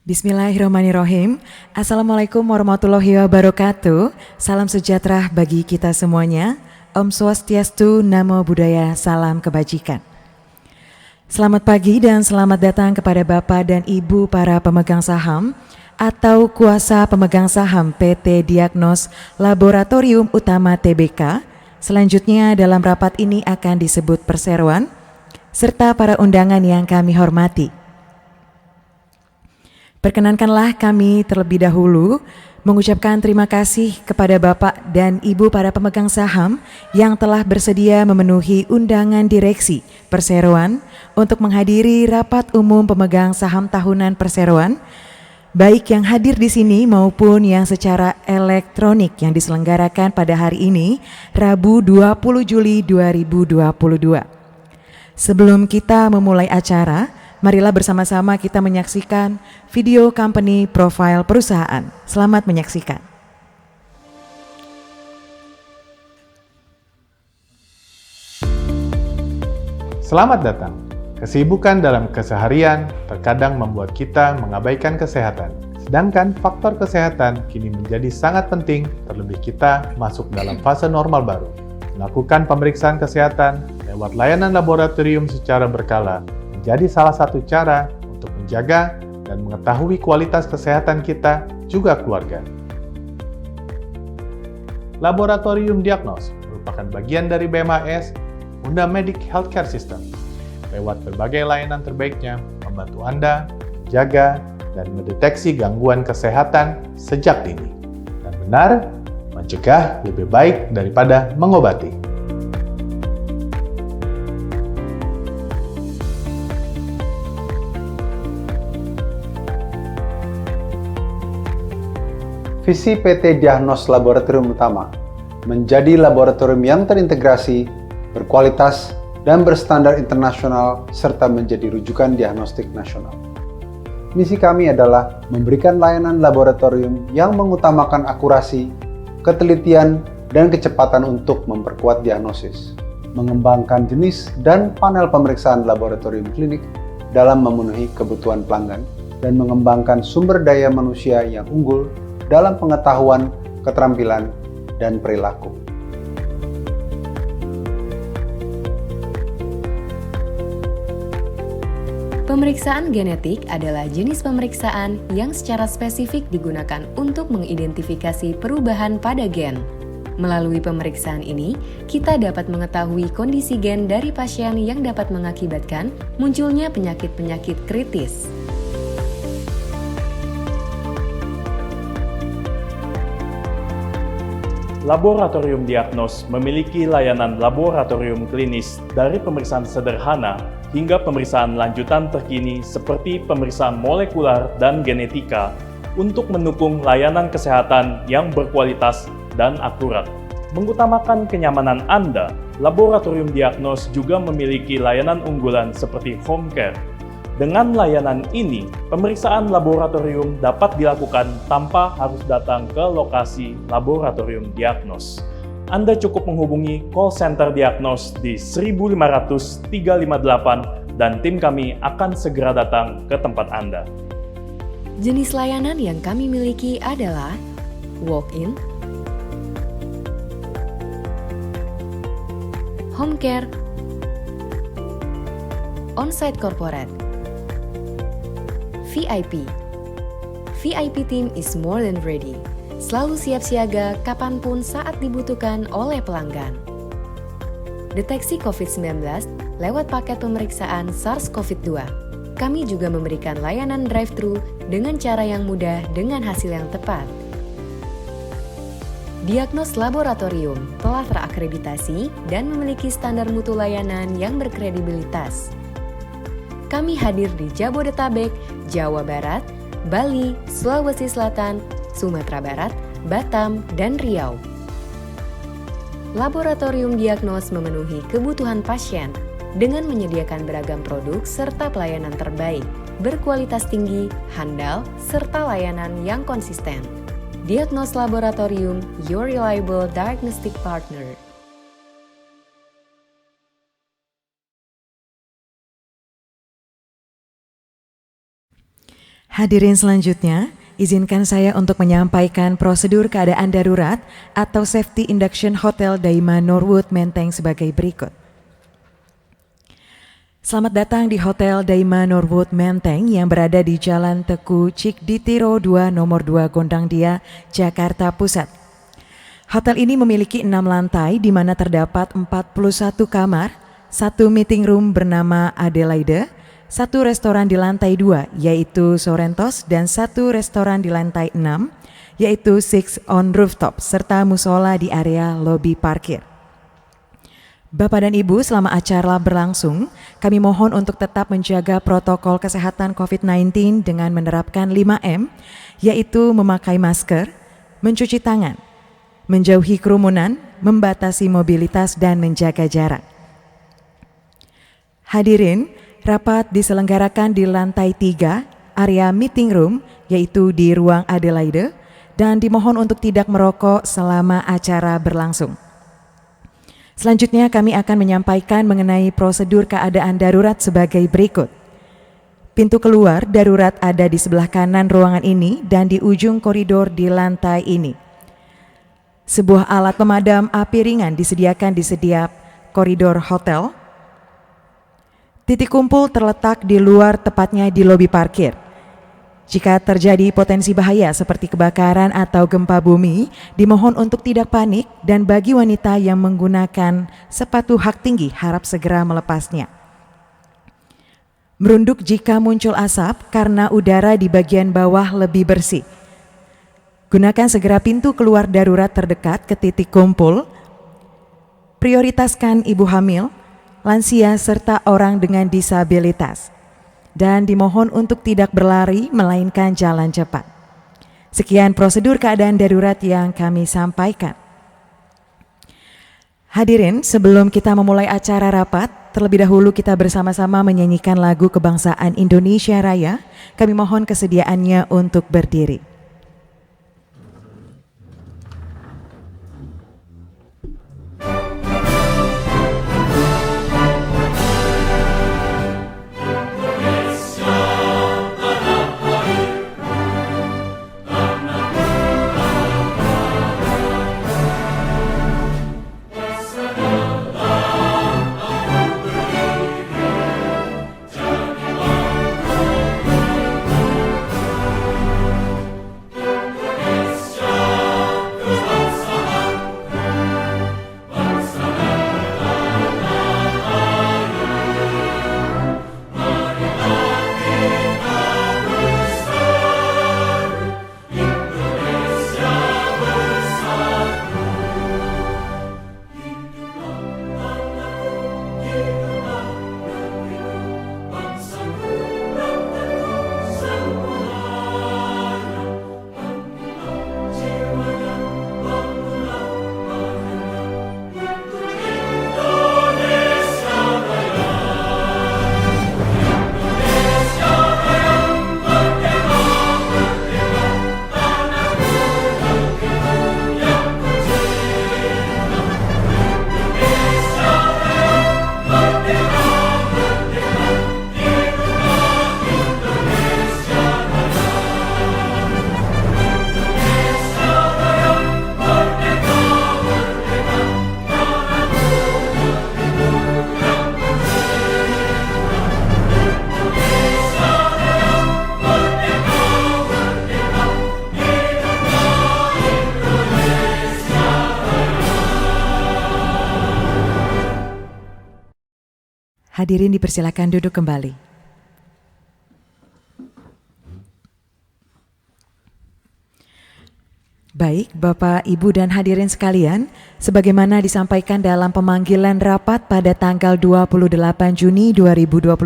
Bismillahirrahmanirrahim. Assalamualaikum warahmatullahi wabarakatuh. Salam sejahtera bagi kita semuanya. Om Swastiastu, Namo Buddhaya, salam kebajikan. Selamat pagi dan selamat datang kepada Bapak dan Ibu para pemegang saham atau kuasa pemegang saham PT Diagnos Laboratorium Utama Tbk. Selanjutnya dalam rapat ini akan disebut perseroan, serta para undangan yang kami hormati. Perkenankanlah kami terlebih dahulu mengucapkan terima kasih kepada Bapak dan Ibu para pemegang saham yang telah bersedia memenuhi undangan direksi perseroan untuk menghadiri rapat umum pemegang saham tahunan perseroan, baik yang hadir di sini maupun yang secara elektronik yang diselenggarakan pada hari ini, Rabu 20 Juli 2022. Sebelum kita memulai acara, marilah bersama-sama kita menyaksikan video company profile perusahaan. Selamat menyaksikan. Selamat datang. Kesibukan dalam keseharian terkadang membuat kita mengabaikan kesehatan. Sedangkan faktor kesehatan kini menjadi sangat penting, terlebih kita masuk dalam fase normal baru. Melakukan pemeriksaan kesehatan lewat layanan laboratorium secara berkala menjadi salah satu cara untuk menjaga dan mengetahui kualitas kesehatan kita juga keluarga. Laboratorium Diagnos merupakan bagian dari BMHS, Bunda Medic Healthcare System. Lewat berbagai layanan terbaiknya, membantu Anda menjaga dan mendeteksi gangguan kesehatan sejak dini. Dan benar, mencegah lebih baik daripada mengobati. Visi PT Diagnos Laboratorium Utama menjadi laboratorium yang terintegrasi, berkualitas, dan berstandar internasional serta menjadi rujukan diagnostik nasional. Misi kami adalah memberikan layanan laboratorium yang mengutamakan akurasi, ketelitian, dan kecepatan untuk memperkuat diagnosis, mengembangkan jenis dan panel pemeriksaan laboratorium klinik dalam memenuhi kebutuhan pelanggan, dan mengembangkan sumber daya manusia yang unggul dalam pengetahuan, keterampilan, dan perilaku. Pemeriksaan genetik adalah jenis pemeriksaan yang secara spesifik digunakan untuk mengidentifikasi perubahan pada gen. Melalui pemeriksaan ini, kita dapat mengetahui kondisi gen dari pasien yang dapat mengakibatkan munculnya penyakit-penyakit kritis. Laboratorium Diagnos memiliki layanan laboratorium klinis dari pemeriksaan sederhana hingga pemeriksaan lanjutan terkini seperti pemeriksaan molekular dan genetika untuk mendukung layanan kesehatan yang berkualitas dan akurat. Mengutamakan kenyamanan Anda, Laboratorium Diagnos juga memiliki layanan unggulan seperti home care. Dengan layanan ini, pemeriksaan laboratorium dapat dilakukan tanpa harus datang ke lokasi Laboratorium Diagnos. Anda cukup menghubungi call center Diagnos di 1500 358 dan tim kami akan segera datang ke tempat Anda. Jenis layanan yang kami miliki adalah walk-in, home care, on-site corporate, VIP. VIP team is more than ready. Selalu siap siaga kapanpun saat dibutuhkan oleh pelanggan. Deteksi COVID-19 lewat paket pemeriksaan SARS-CoV-2. Kami juga memberikan layanan drive-thru dengan cara yang mudah dengan hasil yang tepat. Diagnos Laboratorium telah terakreditasi dan memiliki standar mutu layanan yang berkredibilitas. Kami hadir di Jabodetabek, Jawa Barat, Bali, Sulawesi Selatan, Sumatera Barat, Batam, dan Riau. Laboratorium Diagnos memenuhi kebutuhan pasien dengan menyediakan beragam produk serta pelayanan terbaik, berkualitas tinggi, handal, serta layanan yang konsisten. Diagnos Laboratorium, your reliable diagnostic partner. Hadirin selanjutnya, izinkan saya untuk menyampaikan prosedur keadaan darurat atau Safety Induction Hotel Daima Norwood Menteng sebagai berikut. Selamat datang di Hotel Daima Norwood Menteng yang berada di Jalan Teku Cikditiro 2 nomor 2 Gondang Dia, Jakarta Pusat. Hotel ini memiliki 6 lantai di mana terdapat 41 kamar, 1 meeting room bernama Adelaide, 1 restoran di lantai 2 yaitu Sorrentos dan 1 restoran di lantai 6 yaitu Six on Rooftop serta musola di area lobi parkir. Bapak dan Ibu, selama acara berlangsung, kami mohon untuk tetap menjaga protokol kesehatan COVID-19 dengan menerapkan 5M, yaitu memakai masker, mencuci tangan, menjauhi kerumunan, membatasi mobilitas, dan menjaga jarak. Hadirin, rapat diselenggarakan di lantai 3, area meeting room, yaitu di ruang Adelaide, dan dimohon untuk tidak merokok selama acara berlangsung. Selanjutnya kami akan menyampaikan mengenai prosedur keadaan darurat sebagai berikut. Pintu keluar darurat ada di sebelah kanan ruangan ini dan di ujung koridor di lantai ini. Sebuah alat pemadam api ringan disediakan di setiap koridor hotel. Titik kumpul terletak di luar, tepatnya di lobi parkir. Jika terjadi potensi bahaya seperti kebakaran atau gempa bumi, dimohon untuk tidak panik dan bagi wanita yang menggunakan sepatu hak tinggi harap segera melepasnya. Merunduk jika muncul asap karena udara di bagian bawah lebih bersih. Gunakan segera pintu keluar darurat terdekat ke titik kumpul. Prioritaskan ibu hamil, lansia serta orang dengan disabilitas. Dan dimohon untuk tidak berlari melainkan jalan cepat. Sekian prosedur keadaan darurat yang kami sampaikan. Hadirin, sebelum kita memulai acara rapat, terlebih dahulu kita bersama-sama menyanyikan lagu kebangsaan Indonesia Raya. Kami mohon kesediaannya untuk berdiri. Hadirin dipersilakan duduk kembali. Baik, Bapak, Ibu, dan hadirin sekalian, sebagaimana disampaikan dalam pemanggilan rapat pada tanggal 28 Juni 2022,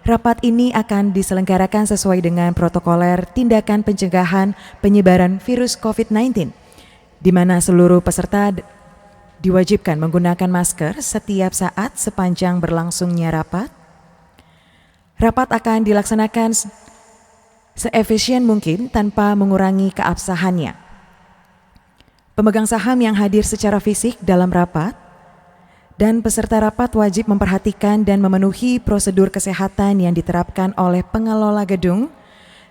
rapat ini akan diselenggarakan sesuai dengan protokoler tindakan pencegahan penyebaran virus COVID-19, di mana seluruh peserta diwajibkan menggunakan masker setiap saat sepanjang berlangsungnya rapat. Rapat akan dilaksanakan seefisien mungkin tanpa mengurangi keabsahannya. Pemegang saham yang hadir secara fisik dalam rapat dan peserta rapat wajib memperhatikan dan memenuhi prosedur kesehatan yang diterapkan oleh pengelola gedung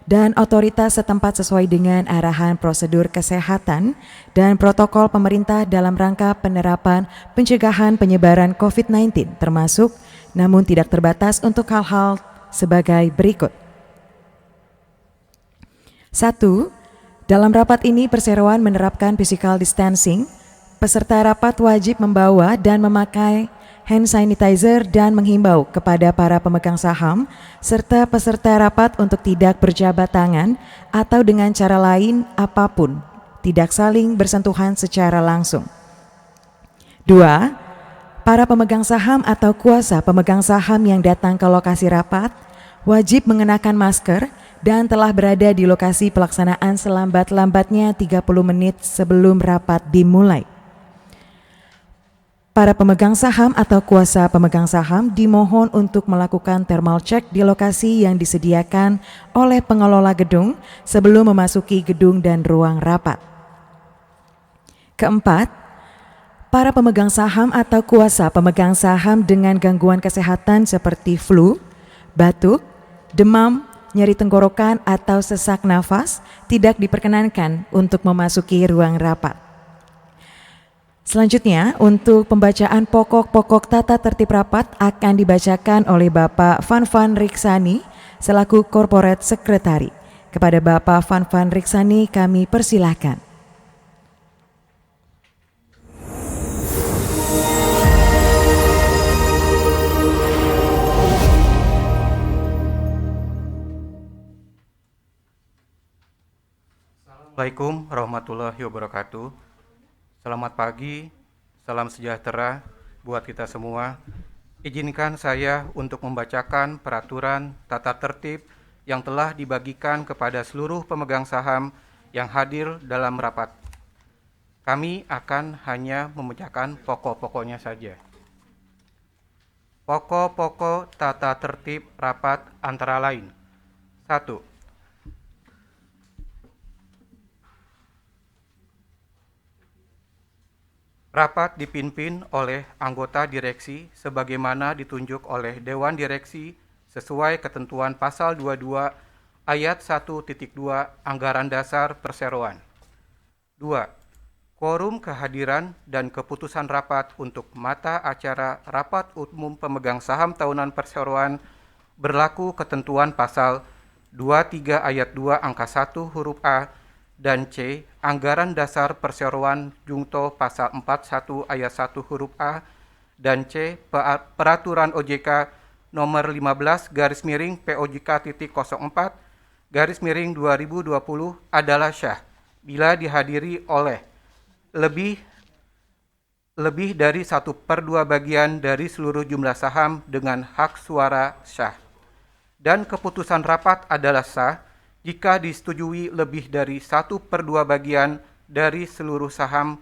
dan otoritas setempat sesuai dengan arahan prosedur kesehatan dan protokol pemerintah dalam rangka penerapan pencegahan penyebaran COVID-19 termasuk namun tidak terbatas untuk hal-hal sebagai berikut. 1. Dalam rapat ini perseroan menerapkan physical distancing. Peserta rapat wajib membawa dan memakai hand sanitizer dan menghimbau kepada para pemegang saham serta peserta rapat untuk tidak berjabat tangan atau dengan cara lain apapun, tidak saling bersentuhan secara langsung. 2. Para pemegang saham atau kuasa pemegang saham yang datang ke lokasi rapat wajib mengenakan masker dan telah berada di lokasi pelaksanaan selambat-lambatnya 30 menit sebelum rapat dimulai. Para pemegang saham atau kuasa pemegang saham dimohon untuk melakukan thermal check di lokasi yang disediakan oleh pengelola gedung sebelum memasuki gedung dan ruang rapat. 4. Para pemegang saham atau kuasa pemegang saham dengan gangguan kesehatan seperti flu, batuk, demam, nyeri tenggorokan atau sesak nafas tidak diperkenankan untuk memasuki ruang rapat. Selanjutnya, untuk pembacaan pokok-pokok tata tertib rapat akan dibacakan oleh Bapak Fanfan Riksani selaku Corporate Secretary. Kepada Bapak Fanfan Riksani kami persilahkan. Assalamualaikum warahmatullahi wabarakatuh. Selamat pagi, salam sejahtera buat kita semua. Izinkan saya untuk membacakan peraturan tata tertib yang telah dibagikan kepada seluruh pemegang saham yang hadir dalam rapat. Kami akan hanya membacakan pokok-pokoknya saja. Pokok-pokok tata tertib rapat antara lain. 1. Rapat dipimpin oleh anggota direksi sebagaimana ditunjuk oleh Dewan Direksi sesuai ketentuan pasal 22 ayat 1.2 Anggaran Dasar Perseroan. 2. Quorum kehadiran dan keputusan rapat untuk mata acara Rapat Umum Pemegang Saham Tahunan Perseroan berlaku ketentuan pasal 23 ayat 2 angka 1 huruf A dan C, Anggaran Dasar Perseroan Jungto Pasal 41 Ayat 1 huruf A dan C, Peraturan OJK Nomor 15 /POJK.04/2020 adalah syah bila dihadiri oleh lebih dari 1/2 bagian dari seluruh jumlah saham dengan hak suara syah. Dan keputusan rapat adalah sah jika disetujui lebih dari 1/2 bagian dari seluruh saham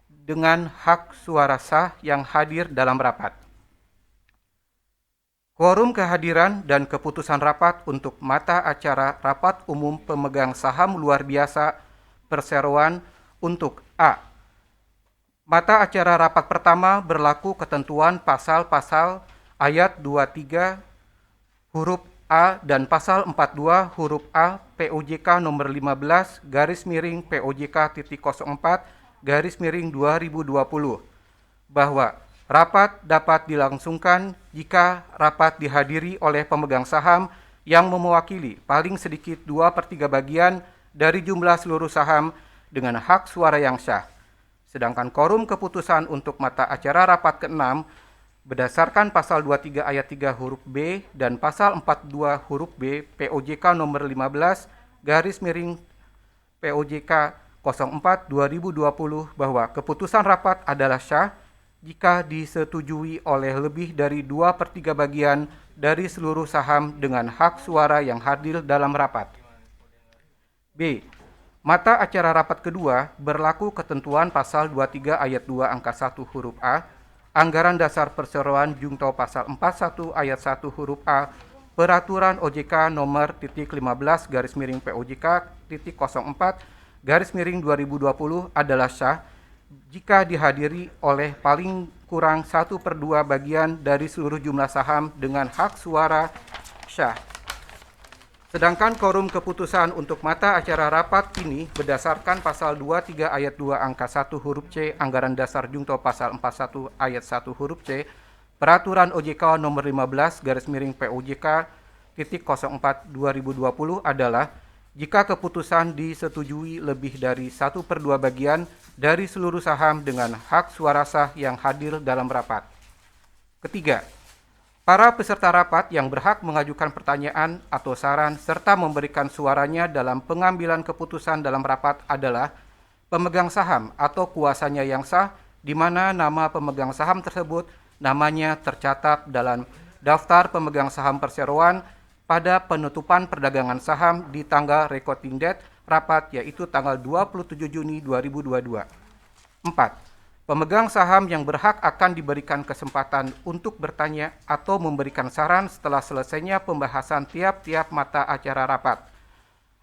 dengan hak suara sah yang hadir dalam rapat. Quorum kehadiran dan keputusan rapat untuk mata acara Rapat Umum Pemegang Saham Luar Biasa Perseroan untuk A. Mata acara rapat pertama berlaku ketentuan pasal-pasal ayat 23 huruf A dan pasal 42 huruf A POJK nomor 15 /POJK.04/2020 bahwa rapat dapat dilangsungkan jika rapat dihadiri oleh pemegang saham yang mewakili paling sedikit 2/3 bagian dari jumlah seluruh saham dengan hak suara yang sah. Sedangkan quorum keputusan untuk mata acara rapat ke-6 berdasarkan pasal 23 ayat 3 huruf B dan pasal 42 huruf B POJK nomor 15 /POJK 04/2020 bahwa keputusan rapat adalah syah jika disetujui oleh lebih dari 2/3 bagian dari seluruh saham dengan hak suara yang hadir dalam rapat. B. Mata acara rapat kedua berlaku ketentuan pasal 23 ayat 2 angka 1 huruf A Anggaran Dasar Perseroan Jungto Pasal 41 Ayat 1 huruf A Peraturan OJK Nomor 15 /POJK.04/2020 adalah syah jika dihadiri oleh paling kurang 1/2 bagian dari seluruh jumlah saham dengan hak suara syah. Sedangkan quorum keputusan untuk mata acara rapat ini berdasarkan pasal 23 ayat 2 angka 1 huruf C Anggaran Dasar Junto pasal 41 ayat 1 huruf C Peraturan OJK nomor 15 POJK titik 04 2020 adalah jika keputusan disetujui lebih dari 1/2 bagian dari seluruh saham dengan hak suara sah yang hadir dalam rapat. Ketiga, para peserta rapat yang berhak mengajukan pertanyaan atau saran serta memberikan suaranya dalam pengambilan keputusan dalam rapat adalah pemegang saham atau kuasanya yang sah, di mana nama pemegang saham tersebut namanya tercatat dalam daftar pemegang saham perseroan pada penutupan perdagangan saham di tanggal recording date rapat, yaitu tanggal 27 Juni 2022. 4. Pemegang saham yang berhak akan diberikan kesempatan untuk bertanya atau memberikan saran setelah selesainya pembahasan tiap-tiap mata acara rapat.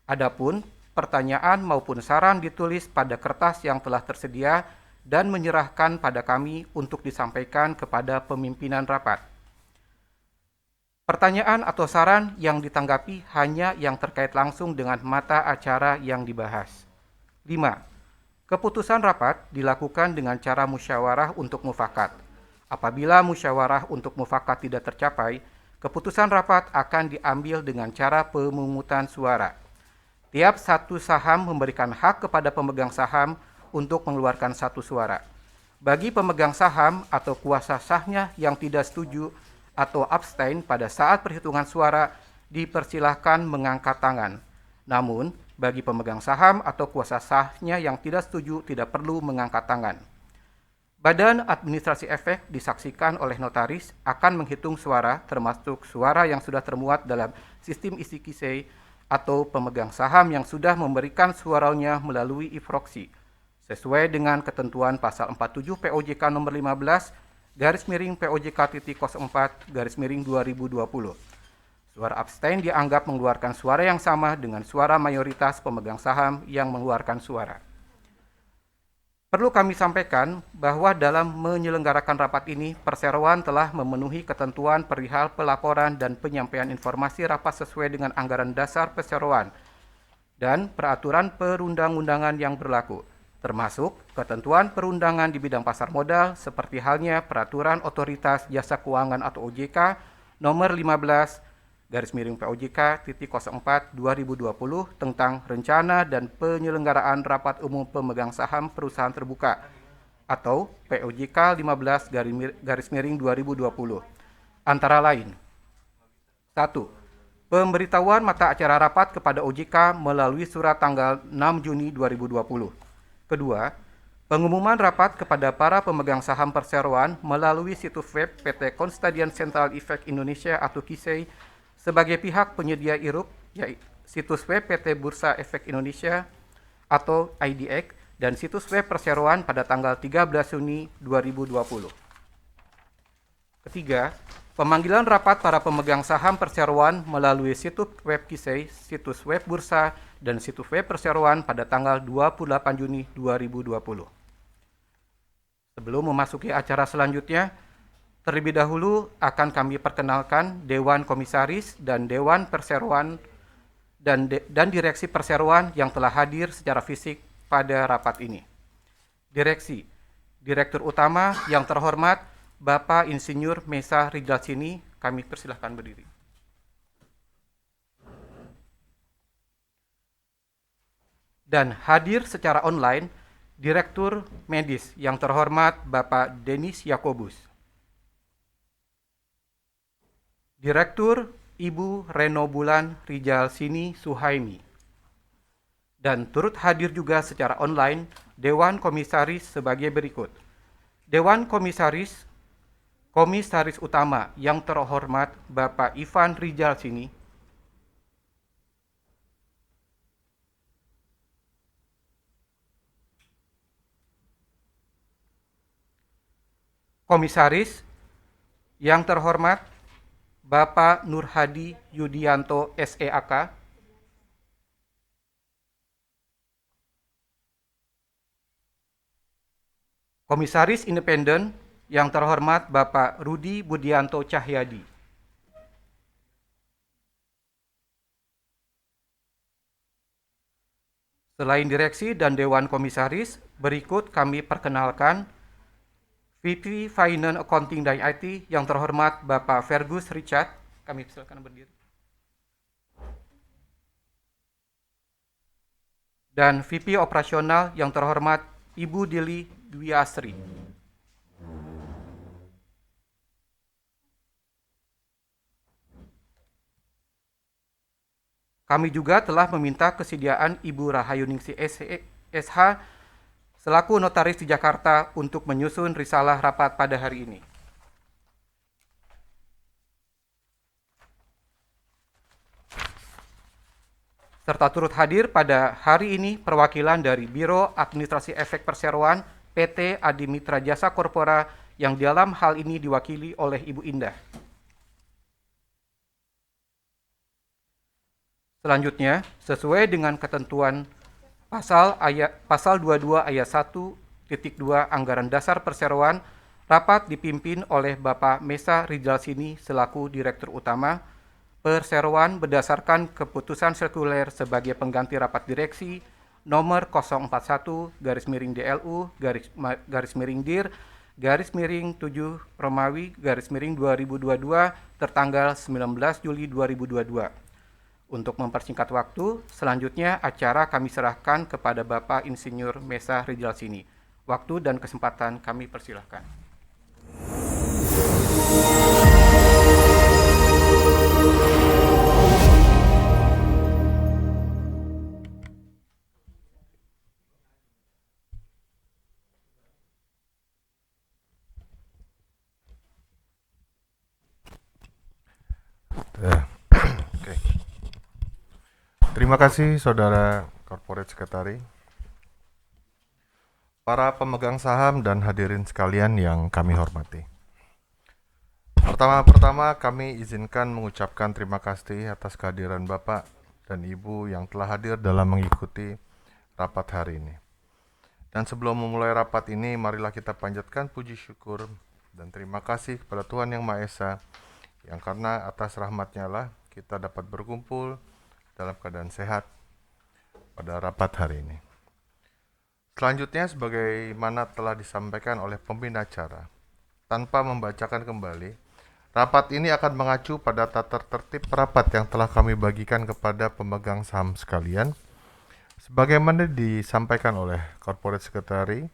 Adapun pertanyaan maupun saran ditulis pada kertas yang telah tersedia dan menyerahkan pada kami untuk disampaikan kepada pimpinan rapat. Pertanyaan atau saran yang ditanggapi hanya yang terkait langsung dengan mata acara yang dibahas. 5. Keputusan rapat dilakukan dengan cara musyawarah untuk mufakat. Apabila musyawarah untuk mufakat tidak tercapai, keputusan rapat akan diambil dengan cara pemungutan suara. Tiap satu saham memberikan hak kepada pemegang saham untuk mengeluarkan satu suara. Bagi pemegang saham atau kuasa sahnya yang tidak setuju atau abstain pada saat perhitungan suara, dipersilahkan mengangkat tangan. Namun, bagi pemegang saham atau kuasa sahnya yang tidak setuju tidak perlu mengangkat tangan. Badan Administrasi Efek disaksikan oleh notaris akan menghitung suara termasuk suara yang sudah termuat dalam sistem isi kisei atau pemegang saham yang sudah memberikan suaranya melalui e-proxy sesuai dengan ketentuan pasal 47 POJK nomor 15 POJK titik 04 2020. Suara abstain dianggap mengeluarkan suara yang sama dengan suara mayoritas pemegang saham yang mengeluarkan suara. Perlu kami sampaikan bahwa dalam menyelenggarakan rapat ini, perseroan telah memenuhi ketentuan perihal pelaporan dan penyampaian informasi rapat sesuai dengan anggaran dasar perseroan dan peraturan perundang-undangan yang berlaku, termasuk ketentuan perundangan di bidang pasar modal seperti halnya Peraturan Otoritas Jasa Keuangan atau OJK nomor 15 POJK titik 04 2020 tentang rencana dan penyelenggaraan rapat umum pemegang saham perusahaan terbuka atau POJK 15 2020. Antara lain: 1. Pemberitahuan mata acara rapat kepada OJK melalui surat tanggal 6 Juni 2020. Kedua, pengumuman rapat kepada para pemegang saham perseroan melalui situs web PT Konstadian Central Efek Indonesia atau KISEI sebagai pihak penyedia IRUP, yaitu situs web PT Bursa Efek Indonesia atau IDX, dan situs web perseroan pada tanggal 13 Juni 2020. Ketiga, pemanggilan rapat para pemegang saham perseroan melalui situs web KISEI, situs web Bursa, dan situs web perseroan pada tanggal 28 Juni 2020. Sebelum memasuki acara selanjutnya, terlebih dahulu akan kami perkenalkan Dewan Komisaris dan Dewan Perseroan dan Direksi Perseroan yang telah hadir secara fisik pada rapat ini. Direksi, Direktur Utama yang terhormat Bapak Insinyur Mesa Rijalsini, kami persilahkan berdiri. Dan hadir secara online Direktur Medis yang terhormat Bapak Denis Yakobus. Direktur Ibu Reno Bulan Rijalsini Suhaimi. Dan turut hadir juga secara online Dewan Komisaris sebagai berikut. Dewan Komisaris, Komisaris Utama yang terhormat Bapak Ivan Rijalsini. Komisaris yang terhormat Bapak Nur Hadi Yudianto SEAK. Komisaris Independen yang terhormat Bapak Rudi Budianto Cahyadi. Selain direksi dan Dewan Komisaris, berikut kami perkenalkan VP Finance Accounting dan IT yang terhormat Bapak Fergus Richard. Kami silakan berdiri. Dan VP Operasional yang terhormat Ibu Dili Dwi Asri. Kami juga telah meminta kesediaan Ibu Rahayuningsi SH selaku notaris di Jakarta untuk menyusun risalah rapat pada hari ini. Serta turut hadir pada hari ini perwakilan dari Biro Administrasi Efek Perseroan PT Adi Mitra Jasa Korpora yang dalam hal ini diwakili oleh Ibu Indah. Selanjutnya, sesuai dengan ketentuan Pasal 22 ayat 1.2 Anggaran Dasar Perseroan, rapat dipimpin oleh Bapak Mesa Ridalsini selaku Direktur Utama Perseroan berdasarkan keputusan sirkuler sebagai pengganti rapat direksi nomor 041-dir-7 Romawi _2022 tertanggal 19 Juli 2022. Untuk mempersingkat waktu, selanjutnya acara kami serahkan kepada Bapak Insinyur Mesa Ridalsini. Waktu dan kesempatan kami persilahkan. Terima kasih Saudara Corporate Secretary, para pemegang saham dan hadirin sekalian yang kami hormati. Pertama-tama kami izinkan mengucapkan terima kasih atas kehadiran Bapak dan Ibu yang telah hadir dalam mengikuti rapat hari ini. Dan sebelum memulai rapat ini, marilah kita panjatkan puji syukur dan terima kasih kepada Tuhan Yang Maha Esa, yang karena atas rahmat-Nya lah kita dapat berkumpul dalam keadaan sehat pada rapat hari ini. Selanjutnya, sebagaimana telah disampaikan oleh pembina acara, tanpa membacakan kembali, rapat ini akan mengacu pada tata tertib rapat yang telah kami bagikan kepada pemegang saham sekalian. Sebagaimana disampaikan oleh Corporate Secretary,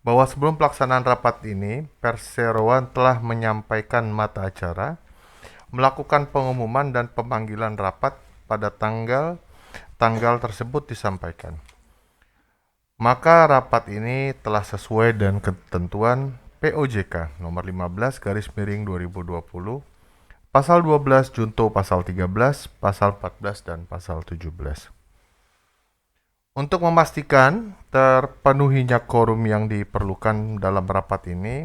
bahwa sebelum pelaksanaan rapat ini, Perseroan telah menyampaikan mata acara, melakukan pengumuman dan pemanggilan rapat pada tanggal tersebut disampaikan. Maka rapat ini telah sesuai dengan ketentuan POJK nomor 15/2020, pasal 12 junto pasal 13, pasal 14 dan pasal 17. Untuk memastikan terpenuhinya quorum yang diperlukan dalam rapat ini,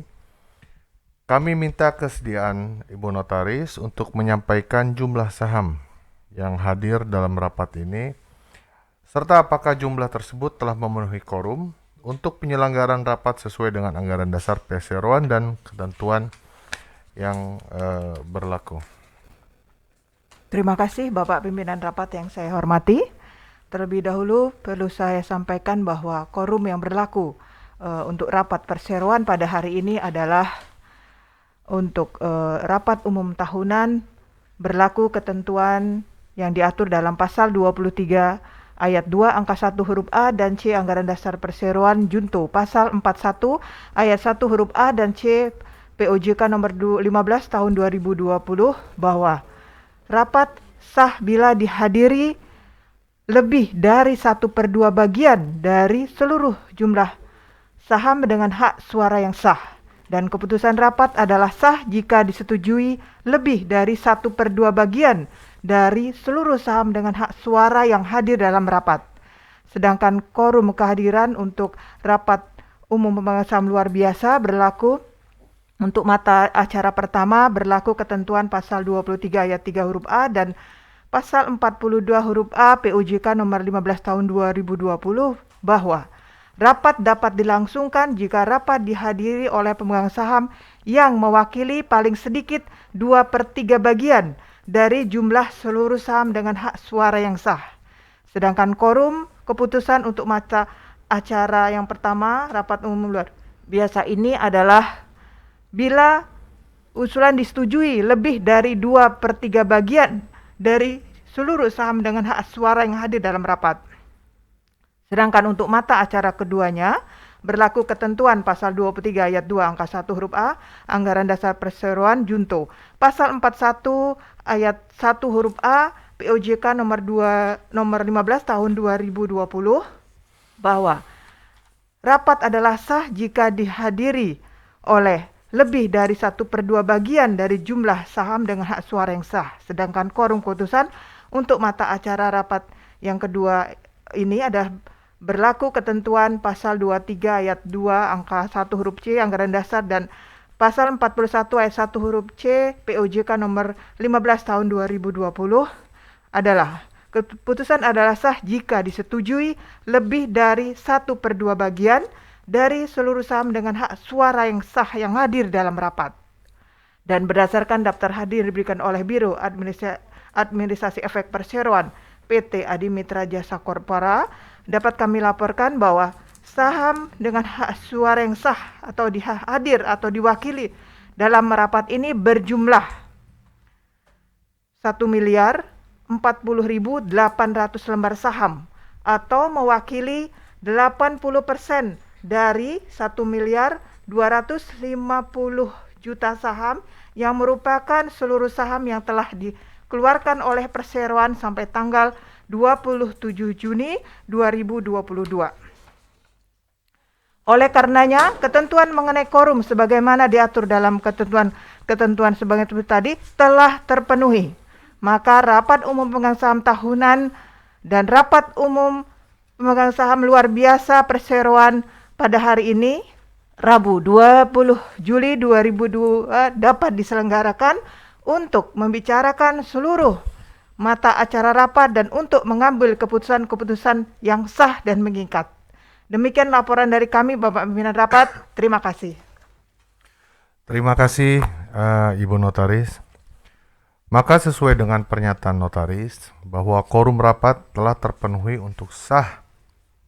kami minta kesediaan Ibu Notaris untuk menyampaikan jumlah saham yang hadir dalam rapat ini, serta apakah jumlah tersebut telah memenuhi quorum untuk penyelenggaraan rapat sesuai dengan anggaran dasar Perseroan dan ketentuan yang berlaku. Terima kasih Bapak Pimpinan Rapat yang saya hormati. Terlebih dahulu perlu saya sampaikan bahwa quorum yang berlaku untuk rapat Perseroan pada hari ini adalah untuk rapat umum tahunan berlaku ketentuan yang diatur dalam pasal 23 ayat 2 angka 1 huruf A dan C Anggaran Dasar Perseroan junto pasal 41 ayat 1 huruf A dan C POJK nomor 15 tahun 2020 bahwa rapat sah bila dihadiri lebih dari 1/2 bagian dari seluruh jumlah saham dengan hak suara yang sah, dan keputusan rapat adalah sah jika disetujui lebih dari 1/2 bagian dari seluruh saham dengan hak suara yang hadir dalam rapat. Sedangkan quorum kehadiran untuk rapat umum pemegang saham luar biasa berlaku untuk mata acara pertama berlaku ketentuan pasal 23 ayat 3 huruf A dan pasal 42 huruf A POJK nomor 15 tahun 2020 bahwa rapat dapat dilangsungkan jika rapat dihadiri oleh pemegang saham yang mewakili paling sedikit 2/3 bagian dari jumlah seluruh saham dengan hak suara yang sah. Sedangkan quorum keputusan untuk mata acara yang pertama, rapat umum luar biasa ini adalah bila usulan disetujui lebih dari 2/3 bagian dari seluruh saham dengan hak suara yang hadir dalam rapat. Sedangkan untuk mata acara keduanya, berlaku ketentuan pasal 23 ayat 2 angka 1 huruf A, Anggaran Dasar Perseroan Junto. Pasal 41 ayat 1 huruf A, POJK nomor 15 tahun 2020, bahwa rapat adalah sah jika dihadiri oleh lebih dari 1/2 bagian dari jumlah saham dengan hak suara yang sah. Sedangkan quorum keputusan untuk mata acara rapat yang kedua ini adalah berlaku ketentuan pasal 23 ayat 2 angka 1 huruf C Anggaran Dasar dan pasal 41 ayat 1 huruf C POJK nomor 15 tahun 2020 adalah keputusan adalah sah jika disetujui lebih dari 1/2 bagian dari seluruh saham dengan hak suara yang sah yang hadir dalam rapat. Dan berdasarkan daftar hadir diberikan oleh Biro Administrasi Efek Perseroan PT Adi Mitra Jasa Korpora, dapat kami laporkan bahwa saham dengan hak suara yang sah atau hadir atau diwakili dalam rapat ini berjumlah 1.040.800 lembar saham atau mewakili 80% dari 1.250.000.000 saham yang merupakan seluruh saham yang telah dikeluarkan oleh perseroan sampai tanggal 27 Juni 2022. Oleh karenanya, ketentuan mengenai quorum sebagaimana diatur dalam ketentuan sebagai tadi telah terpenuhi. Maka rapat umum pemegang saham tahunan dan rapat umum pemegang saham luar biasa perseroan pada hari ini, Rabu 20 Juli 2002 dapat diselenggarakan untuk membicarakan seluruh mata acara rapat dan untuk mengambil keputusan-keputusan yang sah dan mengikat. Demikian laporan dari kami, Bapak Pimpinan Rapat. Terima kasih. Terima kasih Ibu Notaris. Maka sesuai dengan pernyataan Notaris bahwa quorum rapat telah terpenuhi untuk sah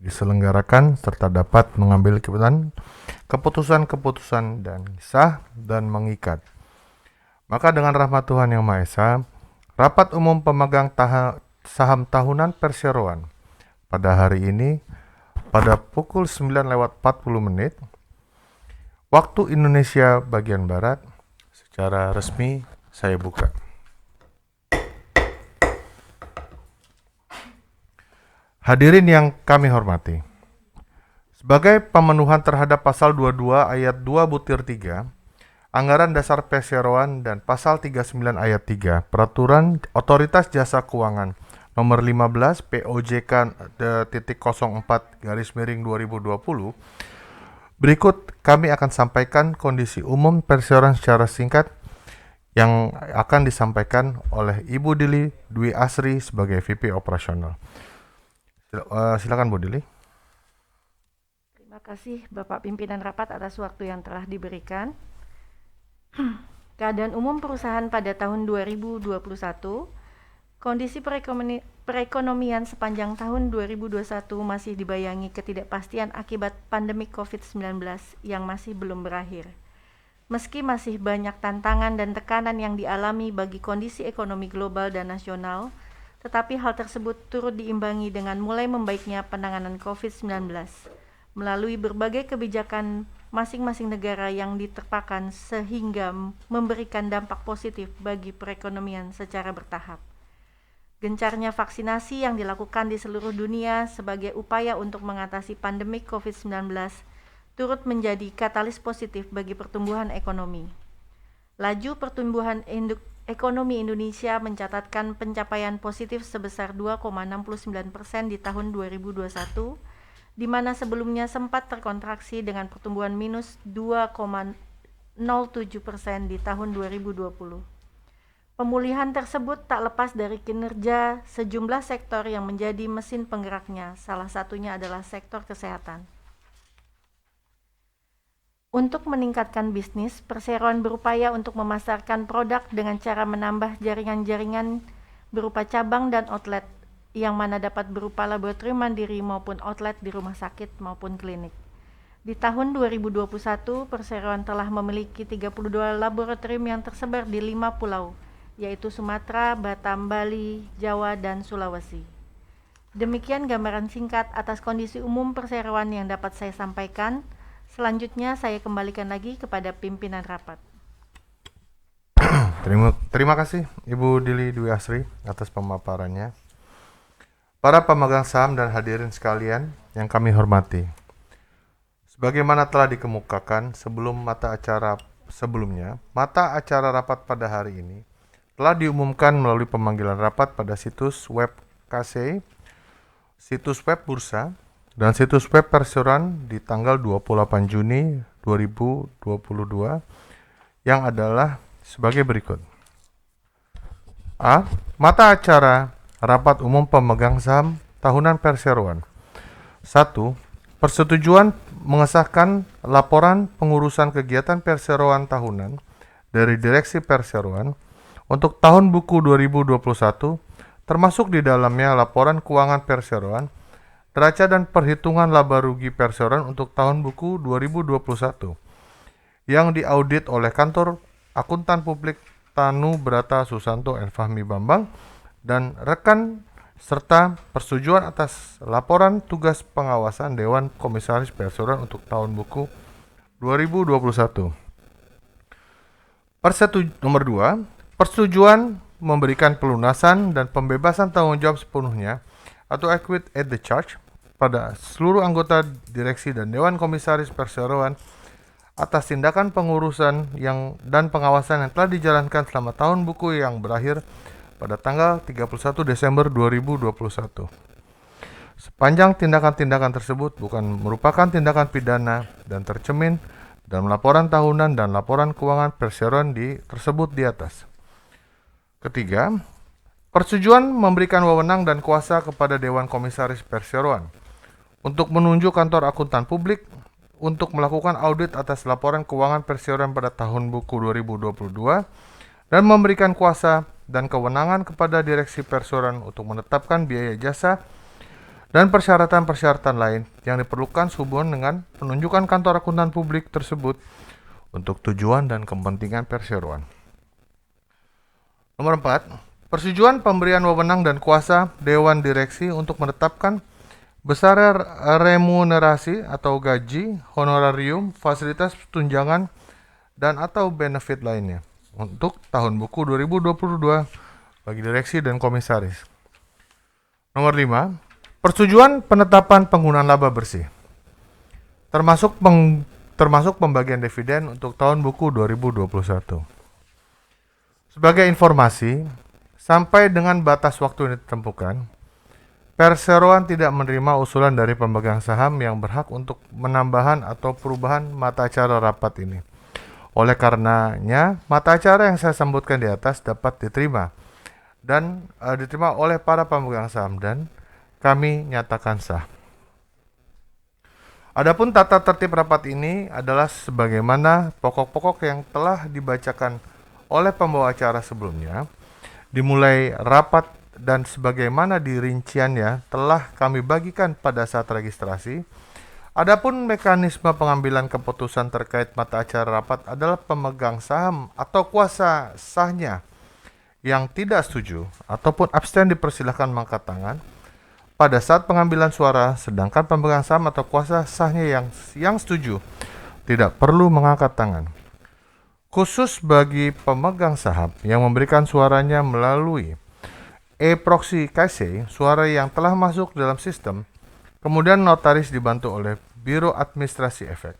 diselenggarakan serta dapat mengambil keputusan-keputusan dan sah dan mengikat. Maka dengan rahmat Tuhan Yang Maha Esa, rapat umum pemegang saham tahunan perseroan pada hari ini pada pukul 9:40 waktu Indonesia bagian Barat secara resmi saya buka. Hadirin yang kami hormati, sebagai pemenuhan terhadap pasal 22 ayat 2/3 Anggaran Dasar Perseroan dan pasal 39 ayat 3 Peraturan Otoritas Jasa Keuangan nomor 15 POJK.04/2020, berikut kami akan sampaikan kondisi umum perseroan secara singkat yang akan disampaikan oleh Ibu Dili Dwi Asri sebagai VP Operasional. Silakan Bu Dili. Terima kasih Bapak Pimpinan Rapat atas waktu yang telah diberikan. Keadaan umum perusahaan pada tahun 2021, kondisi perekonomian sepanjang tahun 2021 masih dibayangi ketidakpastian akibat pandemi COVID-19 yang masih belum berakhir. Meski masih banyak tantangan dan tekanan yang dialami bagi kondisi ekonomi global dan nasional, tetapi hal tersebut turut diimbangi dengan mulai membaiknya penanganan COVID-19 melalui berbagai kebijakan masing-masing negara yang diterapkan sehingga memberikan dampak positif bagi perekonomian secara bertahap. Gencarnya vaksinasi yang dilakukan di seluruh dunia sebagai upaya untuk mengatasi pandemi COVID-19 turut menjadi katalis positif bagi pertumbuhan ekonomi. Laju pertumbuhan ekonomi Indonesia mencatatkan pencapaian positif sebesar 2,69% di tahun 2021, di mana sebelumnya sempat terkontraksi dengan pertumbuhan minus 2,07% di tahun 2020. Pemulihan tersebut tak lepas dari kinerja sejumlah sektor yang menjadi mesin penggeraknya, salah satunya adalah sektor kesehatan. Untuk meningkatkan bisnis, perseroan berupaya untuk memasarkan produk dengan cara menambah jaringan-jaringan berupa cabang dan outlet yang mana dapat berupa laboratorium mandiri maupun outlet di rumah sakit maupun klinik. Di tahun 2021, perseroan telah memiliki 32 laboratorium yang tersebar di 5 pulau, yaitu Sumatera, Batam, Bali, Jawa, dan Sulawesi. Demikian gambaran singkat atas kondisi umum perseroan yang dapat saya sampaikan. Selanjutnya saya kembalikan lagi kepada pimpinan rapat. Terima kasih Ibu Dili Dwi Asri atas pemaparannya. Para pemegang saham dan hadirin sekalian yang kami hormati, sebagaimana telah dikemukakan mata acara rapat pada hari ini telah diumumkan melalui pemanggilan rapat pada situs web KC, situs web Bursa, dan situs web Perseroan di tanggal 28 Juni 2022 yang adalah sebagai berikut. A. Mata acara Rapat Umum Pemegang Saham Tahunan Perseroan. 1. Persetujuan mengesahkan laporan pengurusan kegiatan Perseroan tahunan dari Direksi Perseroan untuk tahun buku 2021, termasuk di dalamnya laporan keuangan Perseroan, neraca dan perhitungan laba rugi Perseroan untuk tahun buku 2021 yang diaudit oleh Kantor Akuntan Publik Tanu Brata Susanto and Fahmi Bambang dan rekan, serta persetujuan atas laporan tugas pengawasan Dewan Komisaris Perseroan untuk tahun buku 2021. Nomor 2, persetujuan memberikan pelunasan dan pembebasan tanggung jawab sepenuhnya atau acquit at the charge pada seluruh anggota direksi dan Dewan Komisaris Perseroan atas tindakan pengurusan dan pengawasan yang telah dijalankan selama tahun buku yang berakhir pada tanggal 31 Desember 2021. Sepanjang tindakan-tindakan tersebut bukan merupakan tindakan pidana dan tercermin dalam laporan tahunan dan laporan keuangan Perseroan tersebut di atas. Ketiga, persetujuan memberikan wewenang dan kuasa kepada Dewan Komisaris Perseroan untuk menunjuk Kantor Akuntan Publik untuk melakukan audit atas laporan keuangan Perseroan pada tahun buku 2022 dan memberikan kuasa dan kewenangan kepada Direksi Perseroan untuk menetapkan biaya jasa dan persyaratan-persyaratan lain yang diperlukan sehubungan dengan penunjukan Kantor Akuntan Publik tersebut untuk tujuan dan kepentingan Perseroan. Nomor 4, persetujuan pemberian wewenang dan kuasa Dewan Direksi untuk menetapkan besar remunerasi atau gaji, honorarium, fasilitas tunjangan, dan atau benefit lainnya untuk tahun buku 2022 bagi direksi dan komisaris. Nomor 5, persetujuan penetapan penggunaan laba bersih, termasuk pembagian dividen untuk tahun buku 2021. Sebagai informasi, sampai dengan batas waktu yang ditentukan, Perseroan tidak menerima usulan dari pemegang saham yang berhak untuk menambahan atau perubahan mata acara rapat ini. Oleh karenanya, mata acara yang saya sebutkan di atas dapat diterima oleh para pemegang saham dan kami nyatakan sah. Adapun tata tertib rapat ini adalah sebagaimana pokok-pokok yang telah dibacakan oleh pembawa acara sebelumnya, dimulai rapat dan sebagaimana dirinciannya telah kami bagikan pada saat registrasi. Adapun mekanisme pengambilan keputusan terkait mata acara rapat adalah pemegang saham atau kuasa sahnya yang tidak setuju ataupun abstain dipersilahkan mengangkat tangan pada saat pengambilan suara, sedangkan pemegang saham atau kuasa sahnya yang setuju tidak perlu mengangkat tangan. Khusus bagi pemegang saham yang memberikan suaranya melalui e-proxy KC, suara yang telah masuk dalam sistem, kemudian notaris dibantu oleh Biro Administrasi Efek,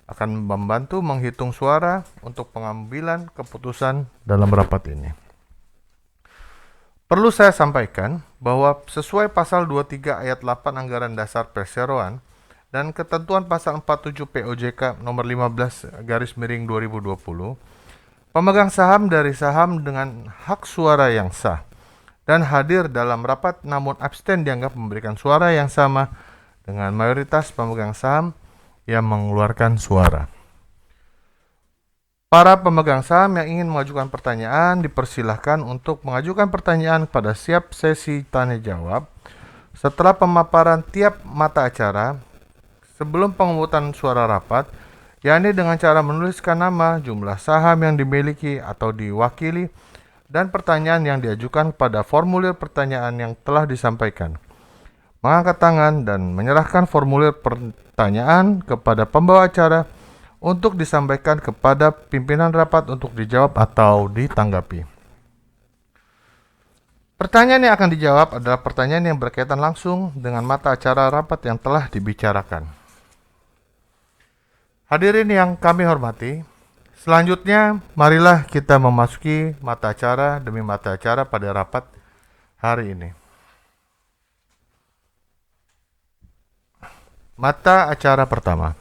akan membantu menghitung suara untuk pengambilan keputusan dalam rapat ini. Perlu saya sampaikan bahwa sesuai pasal 23 ayat 8 Anggaran Dasar Perseroan dan ketentuan pasal 47 POJK nomor 15/2020, pemegang saham dari saham dengan hak suara yang sah dan hadir dalam rapat namun abstain dianggap memberikan suara yang sama dengan mayoritas pemegang saham yang mengeluarkan suara. Para pemegang saham yang ingin mengajukan pertanyaan dipersilahkan untuk mengajukan pertanyaan pada setiap sesi tanya jawab setelah pemaparan tiap mata acara sebelum pemungutan suara rapat, yakni dengan cara menuliskan nama, jumlah saham yang dimiliki atau diwakili, dan pertanyaan yang diajukan pada formulir pertanyaan yang telah disampaikan. Mengangkat tangan dan menyerahkan formulir pertanyaan kepada pembawa acara untuk disampaikan kepada pimpinan rapat untuk dijawab atau ditanggapi. Pertanyaan yang akan dijawab adalah pertanyaan yang berkaitan langsung dengan mata acara rapat yang telah dibicarakan. Hadirin yang kami hormati, selanjutnya marilah kita memasuki mata acara demi mata acara pada rapat hari ini. Mata acara pertama.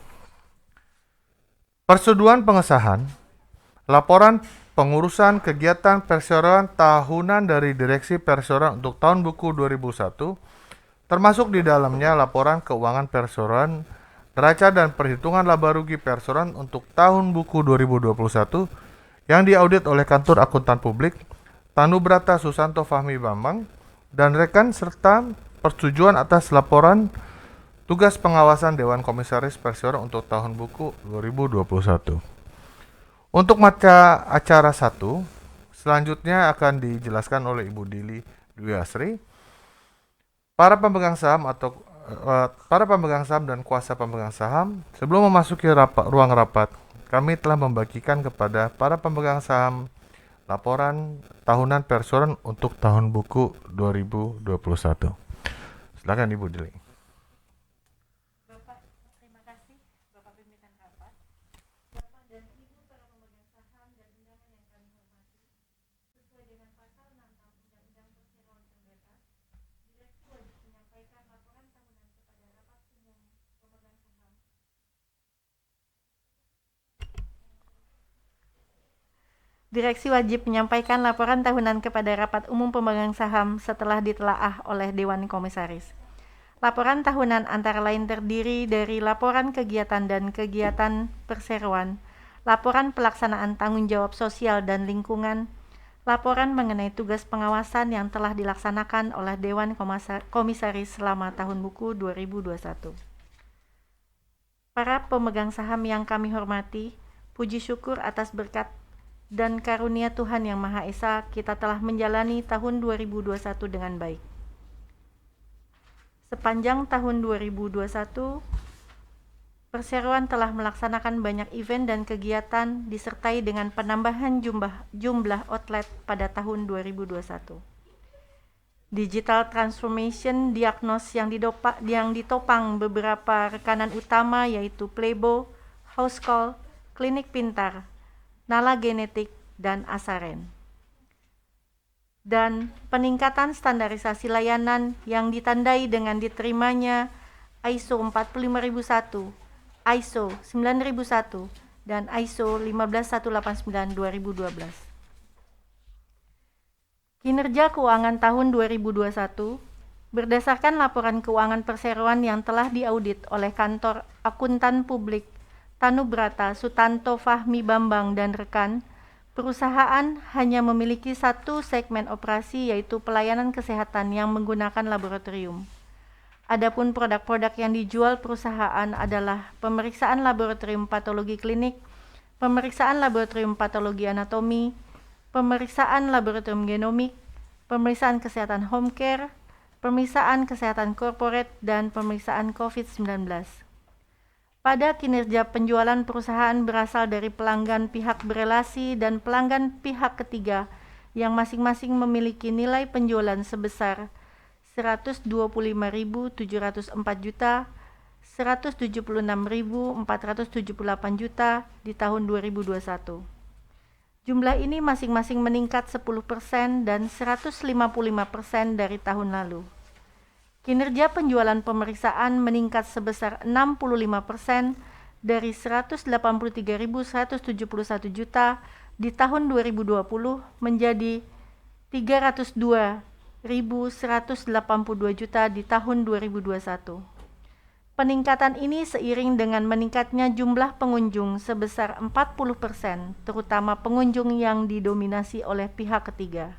Persetujuan pengesahan laporan pengurusan kegiatan perseroan tahunan dari Direksi Perseroan untuk tahun buku 2001, termasuk di dalamnya laporan keuangan perseroan, neraca dan perhitungan laba rugi perseroan untuk tahun buku 2021 yang diaudit oleh Kantor Akuntan Publik, Tanubrata Susanto Fahmi Bambang, dan rekan serta persetujuan atas laporan tugas pengawasan Dewan Komisaris Perseroan untuk tahun buku 2021. Untuk mata acara 1, selanjutnya akan dijelaskan oleh Ibu Dili Dwi Asri. Para pemegang saham dan kuasa pemegang saham, sebelum memasuki ruang rapat, kami telah membagikan kepada para pemegang saham laporan tahunan perseroan untuk tahun buku 2021. Silakan Ibu Dili. Direksi wajib menyampaikan laporan tahunan kepada rapat umum pemegang saham setelah ditelaah oleh Dewan Komisaris. Laporan tahunan antara lain terdiri dari laporan kegiatan dan kegiatan perseroan, laporan pelaksanaan tanggung jawab sosial dan lingkungan, laporan mengenai tugas pengawasan yang telah dilaksanakan oleh Dewan Komisaris selama tahun buku 2021. Para pemegang saham yang kami hormati, puji syukur atas berkat dan karunia Tuhan Yang Maha Esa, kita telah menjalani tahun 2021 dengan baik. Sepanjang tahun 2021, perseroan telah melaksanakan banyak event dan kegiatan disertai dengan penambahan jumlah outlet pada tahun 2021. Digital transformation diagnos yang ditopang beberapa rekanan utama yaitu Playbo, Housecall, Klinik Pintar, Nala Genetik, dan Asaren. Dan peningkatan standarisasi layanan yang ditandai dengan diterimanya ISO 45001, ISO 9001, dan ISO 15189-2012. Kinerja keuangan tahun 2021 berdasarkan laporan keuangan perseroan yang telah diaudit oleh Kantor Akuntan Publik Tanubrata Susanto Fahmi Bambang dan rekan, perusahaan hanya memiliki satu segmen operasi yaitu pelayanan kesehatan yang menggunakan laboratorium. Adapun produk-produk yang dijual perusahaan adalah pemeriksaan laboratorium patologi klinik, pemeriksaan laboratorium patologi anatomi, pemeriksaan laboratorium genomik, pemeriksaan kesehatan home care, pemeriksaan kesehatan corporate, dan pemeriksaan COVID-19. Pada kinerja penjualan perusahaan berasal dari pelanggan pihak berelasi dan pelanggan pihak ketiga yang masing-masing memiliki nilai penjualan sebesar 125.704 juta, 176.478 juta di tahun 2021. Jumlah ini masing-masing meningkat 10% dan 155% dari tahun lalu. Kinerja penjualan pemeriksaan meningkat sebesar 65% dari 183.171 juta di tahun 2020 menjadi 302.182 juta di tahun 2021. Peningkatan ini seiring dengan meningkatnya jumlah pengunjung sebesar 40%, terutama pengunjung yang didominasi oleh pihak ketiga.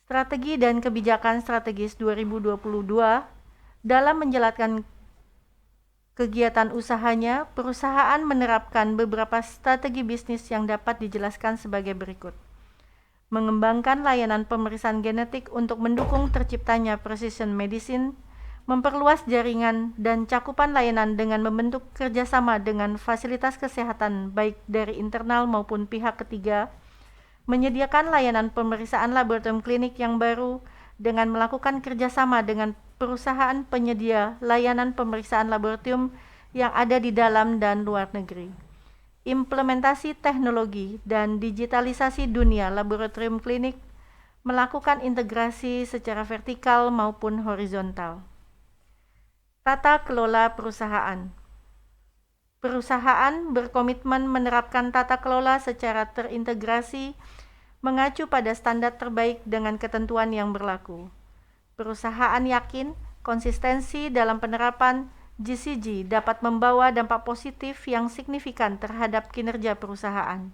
Strategi dan kebijakan strategis 2022 dalam menjalankan kegiatan usahanya, perusahaan menerapkan beberapa strategi bisnis yang dapat dijelaskan sebagai berikut. Mengembangkan layanan pemeriksaan genetik untuk mendukung terciptanya precision medicine, memperluas jaringan dan cakupan layanan dengan membentuk kerjasama dengan fasilitas kesehatan baik dari internal maupun pihak ketiga, menyediakan layanan pemeriksaan laboratorium klinik yang baru dengan melakukan kerjasama dengan perusahaan penyedia layanan pemeriksaan laboratorium yang ada di dalam dan luar negeri. Implementasi teknologi dan digitalisasi dunia laboratorium klinik, melakukan integrasi secara vertikal maupun horizontal. Tata kelola perusahaan. Perusahaan berkomitmen menerapkan tata kelola secara terintegrasi, mengacu pada standar terbaik dengan ketentuan yang berlaku. Perusahaan yakin konsistensi dalam penerapan GCG dapat membawa dampak positif yang signifikan terhadap kinerja perusahaan.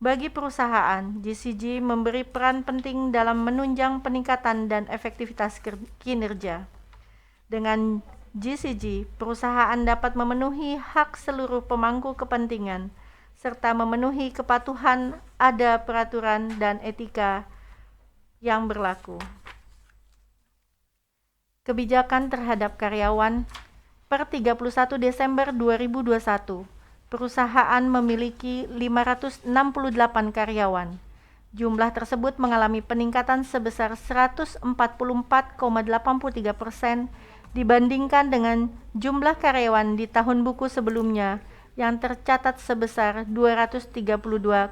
Bagi perusahaan, GCG memberi peran penting dalam menunjang peningkatan dan efektivitas kinerja. Dengan GCG, perusahaan dapat memenuhi hak seluruh pemangku kepentingan, serta memenuhi kepatuhan ada peraturan dan etika yang berlaku. Kebijakan terhadap karyawan. Per 31 Desember 2021, perusahaan memiliki 568 karyawan. Jumlah tersebut mengalami peningkatan sebesar 144,83% dibandingkan dengan jumlah karyawan di tahun buku sebelumnya yang tercatat sebesar 232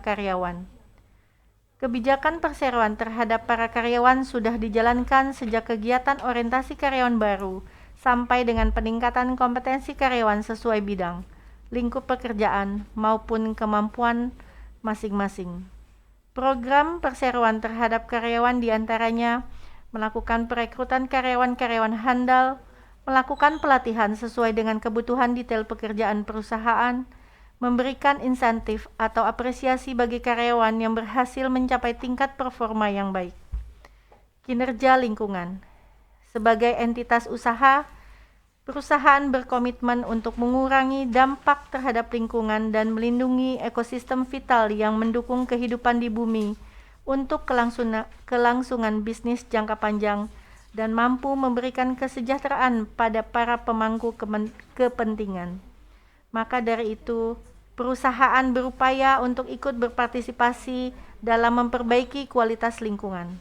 karyawan. Kebijakan perseroan terhadap para karyawan sudah dijalankan sejak kegiatan orientasi karyawan baru sampai dengan peningkatan kompetensi karyawan sesuai bidang, lingkup pekerjaan, maupun kemampuan masing-masing. Program perseroan terhadap karyawan diantaranya melakukan perekrutan karyawan-karyawan handal, melakukan pelatihan sesuai dengan kebutuhan detail pekerjaan perusahaan, memberikan insentif atau apresiasi bagi karyawan yang berhasil mencapai tingkat performa yang baik. Kinerja lingkungan. Sebagai entitas usaha, perusahaan berkomitmen untuk mengurangi dampak terhadap lingkungan dan melindungi ekosistem vital yang mendukung kehidupan di bumi untuk kelangsungan bisnis jangka panjang dan mampu memberikan kesejahteraan pada para pemangku kepentingan. Maka dari itu, perusahaan berupaya untuk ikut berpartisipasi dalam memperbaiki kualitas lingkungan.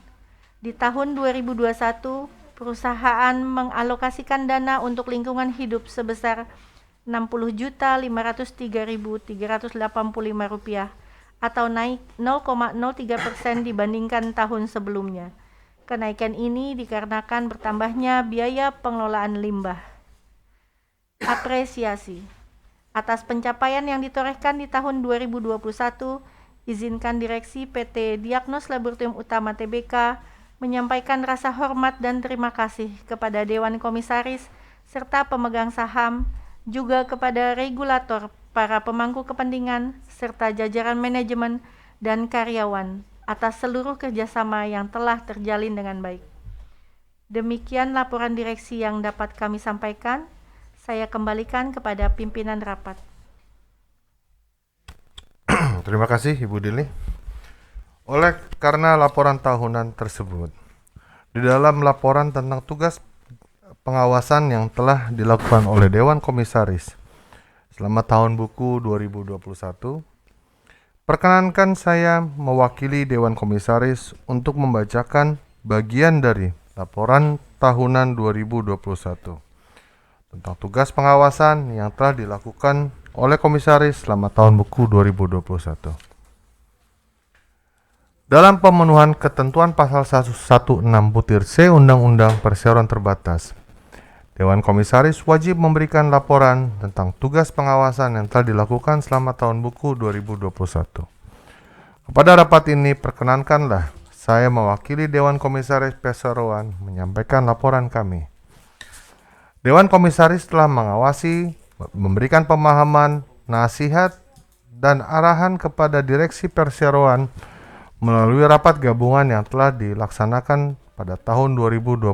Di tahun 2021, perusahaan mengalokasikan dana untuk lingkungan hidup sebesar Rp60.503.385 atau naik 0,03% dibandingkan tahun sebelumnya. Kenaikan ini dikarenakan bertambahnya biaya pengelolaan limbah. Apresiasi. Atas pencapaian yang ditorehkan di tahun 2021, izinkan Direksi PT Diagnos Laboratorium Utama Tbk menyampaikan rasa hormat dan terima kasih kepada Dewan Komisaris serta pemegang saham, juga kepada regulator, para pemangku kepentingan, serta jajaran manajemen dan karyawan atas seluruh kerjasama yang telah terjalin dengan baik. Demikian laporan direksi yang dapat kami sampaikan. Saya kembalikan kepada pimpinan rapat. Terima kasih Ibu Dili. Oleh karena laporan tahunan tersebut, di dalam laporan tentang tugas pengawasan yang telah dilakukan oleh Dewan Komisaris selama tahun buku 2021, perkenankan saya mewakili Dewan Komisaris untuk membacakan bagian dari laporan tahunan 2021 tentang tugas pengawasan yang telah dilakukan oleh Komisaris selama tahun buku 2021. Dalam pemenuhan ketentuan pasal 116(c) Undang-Undang Perseroan Terbatas, Dewan Komisaris wajib memberikan laporan tentang tugas pengawasan yang telah dilakukan selama tahun buku 2021. Kepada rapat ini, perkenankanlah saya mewakili Dewan Komisaris Perseroan menyampaikan laporan kami. Dewan Komisaris telah mengawasi, memberikan pemahaman, nasihat, dan arahan kepada Direksi Perseroan melalui rapat gabungan yang telah dilaksanakan pada tahun 2021.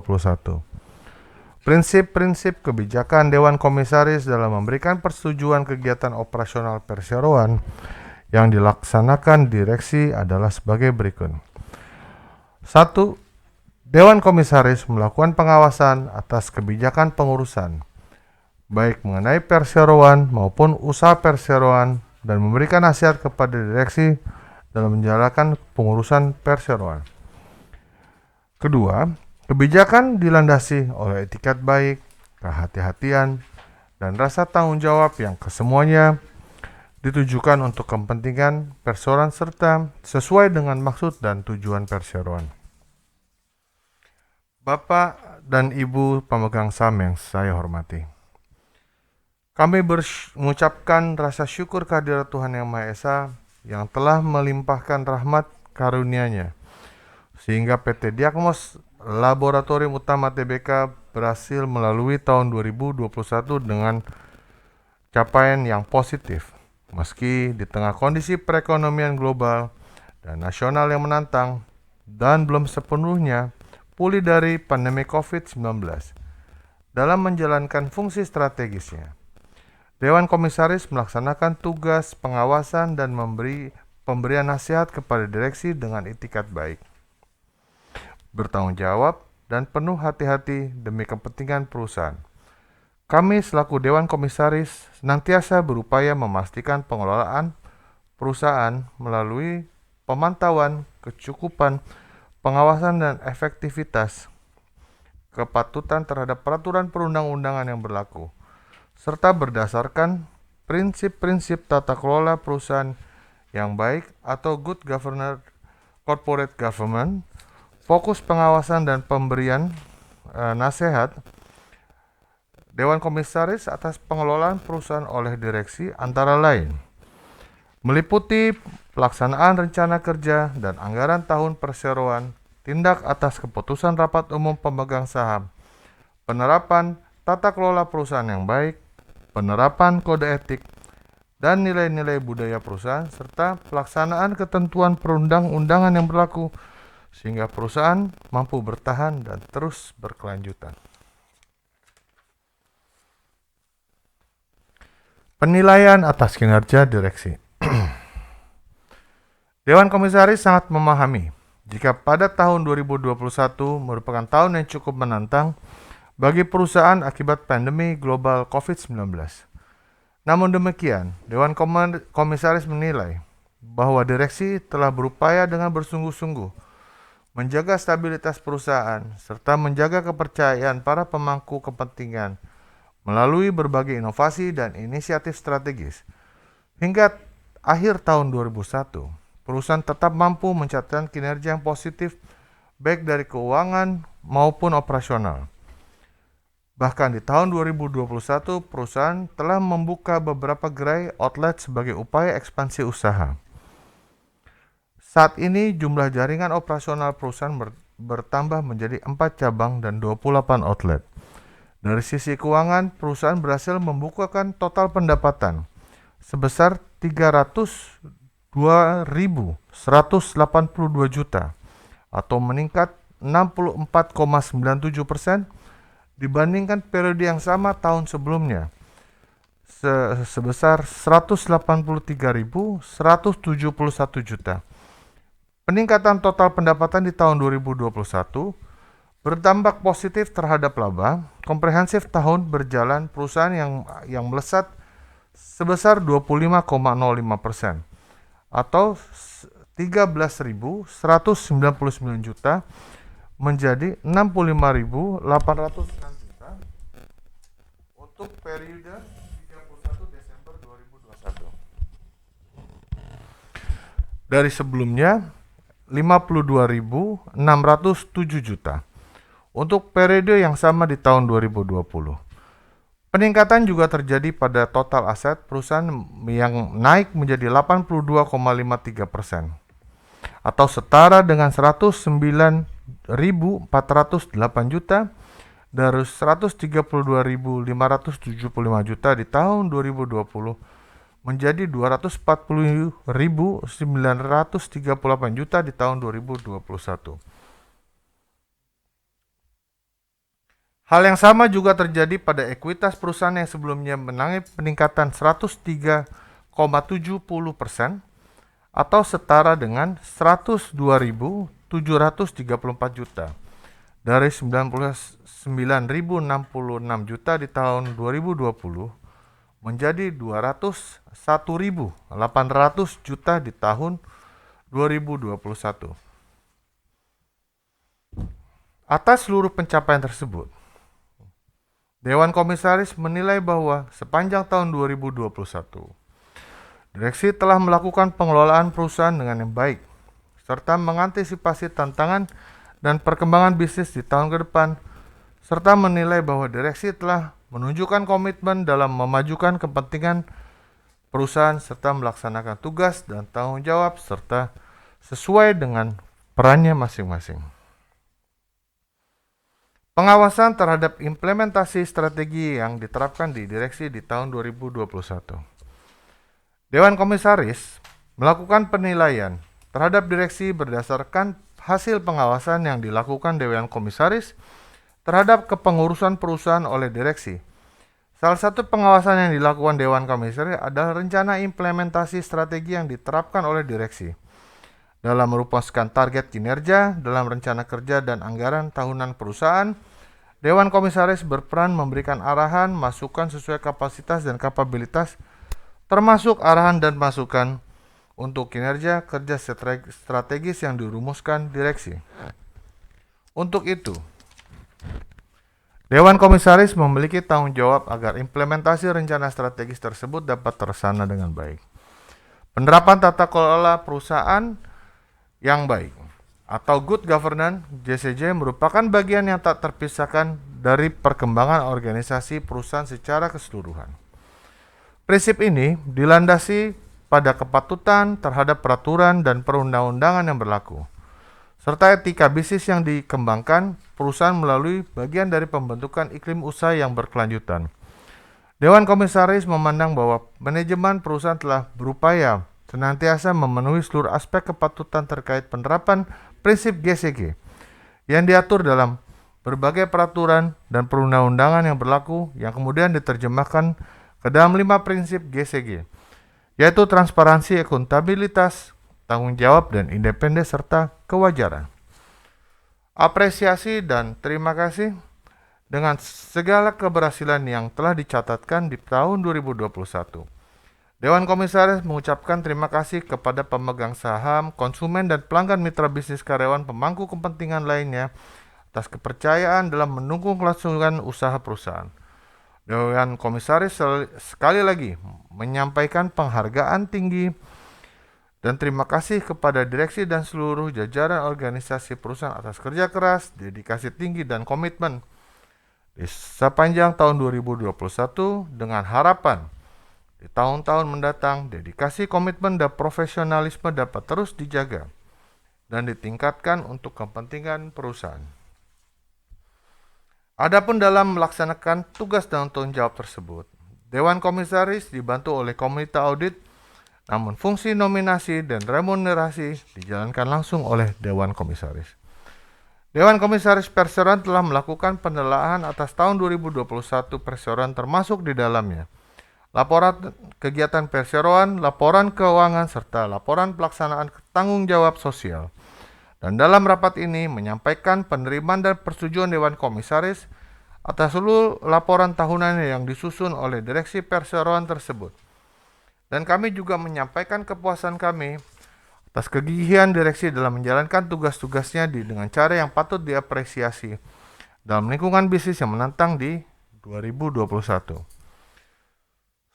Prinsip-prinsip kebijakan Dewan Komisaris dalam memberikan persetujuan kegiatan operasional perseroan yang dilaksanakan direksi adalah sebagai berikut. 1. Dewan Komisaris melakukan pengawasan atas kebijakan pengurusan, baik mengenai perseroan maupun usaha perseroan, dan memberikan nasihat kepada direksi dalam menjalankan pengurusan perseroan. Kedua, kebijakan dilandasi oleh etikat baik, kehati-hatian, dan rasa tanggung jawab yang kesemuanya ditujukan untuk kepentingan perseroan serta sesuai dengan maksud dan tujuan perseroan. Bapak dan Ibu pemegang saham yang saya hormati, kami mengucapkan rasa syukur kehadirat Tuhan Yang Maha Esa yang telah melimpahkan rahmat karunia-Nya sehingga PT Diagnos Laboratorium Utama Tbk berhasil melalui tahun 2021 dengan capaian yang positif meski di tengah kondisi perekonomian global dan nasional yang menantang dan belum sepenuhnya pulih dari pandemi COVID-19. Dalam menjalankan fungsi strategisnya, Dewan Komisaris melaksanakan tugas pengawasan dan pemberian nasihat kepada direksi dengan itikat baik, bertanggung jawab, dan penuh hati-hati demi kepentingan perusahaan. Kami selaku Dewan Komisaris senantiasa berupaya memastikan pengelolaan perusahaan melalui pemantauan, kecukupan, pengawasan, dan efektivitas kepatutan terhadap peraturan perundang-undangan yang berlaku, serta berdasarkan prinsip-prinsip tata kelola perusahaan yang baik atau good corporate government. Fokus pengawasan dan pemberian nasihat Dewan Komisaris atas pengelolaan perusahaan oleh direksi antara lain meliputi pelaksanaan rencana kerja dan anggaran tahun perseroan, tindak atas keputusan rapat umum pemegang saham, penerapan tata kelola perusahaan yang baik, penerapan kode etik, dan nilai-nilai budaya perusahaan, serta pelaksanaan ketentuan perundang-undangan yang berlaku sehingga perusahaan mampu bertahan dan terus berkelanjutan. Penilaian atas kinerja direksi. Dewan Komisaris sangat memahami jika pada tahun 2021 merupakan tahun yang cukup menantang bagi perusahaan akibat pandemi global COVID-19. Namun demikian, Dewan Komisaris menilai bahwa direksi telah berupaya dengan bersungguh-sungguh menjaga stabilitas perusahaan serta menjaga kepercayaan para pemangku kepentingan melalui berbagai inovasi dan inisiatif strategis. Hingga akhir tahun 2001, perusahaan tetap mampu mencatatkan kinerja yang positif baik dari keuangan maupun operasional. Bahkan di tahun 2021, perusahaan telah membuka beberapa gerai outlet sebagai upaya ekspansi usaha. Saat ini jumlah jaringan operasional perusahaan bertambah menjadi 4 cabang dan 28 outlet. Dari sisi keuangan, perusahaan berhasil membukukan total pendapatan sebesar 302.182 juta atau meningkat 64,97% dibandingkan periode yang sama tahun sebelumnya sebesar 183.171 juta. Peningkatan total pendapatan di tahun 2021 berdampak positif terhadap laba komprehensif tahun berjalan perusahaan yang melesat sebesar 25,05% atau 13.199 juta menjadi 65.809 juta untuk periode 31 Desember 2021. Dari sebelumnya 52.607 juta untuk periode yang sama di tahun 2020. Peningkatan juga terjadi pada total aset perusahaan yang naik menjadi 82,53% atau setara dengan 109.408 juta dari 132.575 juta di tahun 2020 menjadi 240.938 juta di tahun 2021. Hal yang sama juga terjadi pada ekuitas perusahaan yang sebelumnya mengalami peningkatan 103,70% atau setara dengan 102.734 juta dari 99.066 juta di tahun 2020 menjadi 201.800 juta di tahun 2021. Atas seluruh pencapaian tersebut, Dewan Komisaris menilai bahwa sepanjang tahun 2021, direksi telah melakukan pengelolaan perusahaan dengan yang baik, serta mengantisipasi tantangan dan perkembangan bisnis di tahun ke depan, serta menilai bahwa direksi telah menunjukkan komitmen dalam memajukan kepentingan perusahaan serta melaksanakan tugas dan tanggung jawab serta sesuai dengan perannya masing-masing. Pengawasan terhadap implementasi strategi yang diterapkan di direksi di tahun 2021. Dewan Komisaris melakukan penilaian terhadap direksi berdasarkan hasil pengawasan yang dilakukan Dewan Komisaris terhadap kepengurusan perusahaan oleh direksi. Salah satu pengawasan yang dilakukan Dewan Komisaris adalah rencana implementasi strategi yang diterapkan oleh direksi dalam merumuskan target kinerja dalam rencana kerja dan anggaran tahunan perusahaan. Dewan Komisaris berperan memberikan arahan, masukan sesuai kapasitas dan kapabilitas, termasuk arahan dan masukan untuk kinerja kerja strategis yang dirumuskan direksi. Untuk itu, Dewan Komisaris memiliki tanggung jawab agar implementasi rencana strategis tersebut dapat terlaksana dengan baik. Penerapan tata kelola perusahaan yang baik atau good governance (GCG) merupakan bagian yang tak terpisahkan dari perkembangan organisasi perusahaan secara keseluruhan. Prinsip ini dilandasi pada kepatutan terhadap peraturan dan perundang-undangan yang berlaku, serta etika bisnis yang dikembangkan perusahaan melalui bagian dari pembentukan iklim usaha yang berkelanjutan. Dewan Komisaris memandang bahwa manajemen perusahaan telah berupaya senantiasa memenuhi seluruh aspek kepatutan terkait penerapan prinsip GCG yang diatur dalam berbagai peraturan dan perundang-undangan yang berlaku yang kemudian diterjemahkan ke dalam 5 prinsip GCG, yaitu transparansi, akuntabilitas, tanggung jawab, dan independen serta kewajaran. Apresiasi dan terima kasih dengan segala keberhasilan yang telah dicatatkan di tahun 2021. Dewan Komisaris mengucapkan terima kasih kepada pemegang saham, konsumen, dan pelanggan mitra bisnis karyawan pemangku kepentingan lainnya atas kepercayaan dalam mendukung kelangsungan usaha perusahaan. Dewan Komisaris sekali lagi menyampaikan penghargaan tinggi dan terima kasih kepada direksi dan seluruh jajaran organisasi perusahaan atas kerja keras, dedikasi tinggi, dan komitmen di sepanjang tahun 2021 dengan harapan di tahun-tahun mendatang, dedikasi, komitmen, dan profesionalisme dapat terus dijaga dan ditingkatkan untuk kepentingan perusahaan. Adapun dalam melaksanakan tugas dan tanggung jawab tersebut, Dewan Komisaris dibantu oleh komite audit, namun fungsi nominasi dan remunerasi dijalankan langsung oleh Dewan Komisaris. Dewan Komisaris Perseroan telah melakukan penelaahan atas tahun 2021 perseroan termasuk di dalamnya laporan kegiatan perseroan, laporan keuangan, serta laporan pelaksanaan tanggung jawab sosial. Dan dalam rapat ini menyampaikan penerimaan dan persetujuan Dewan Komisaris atas seluruh laporan tahunan yang disusun oleh direksi perseroan tersebut. Dan kami juga menyampaikan kepuasan kami atas kegigihan direksi dalam menjalankan tugas-tugasnya dengan cara yang patut diapresiasi dalam lingkungan bisnis yang menantang di 2021.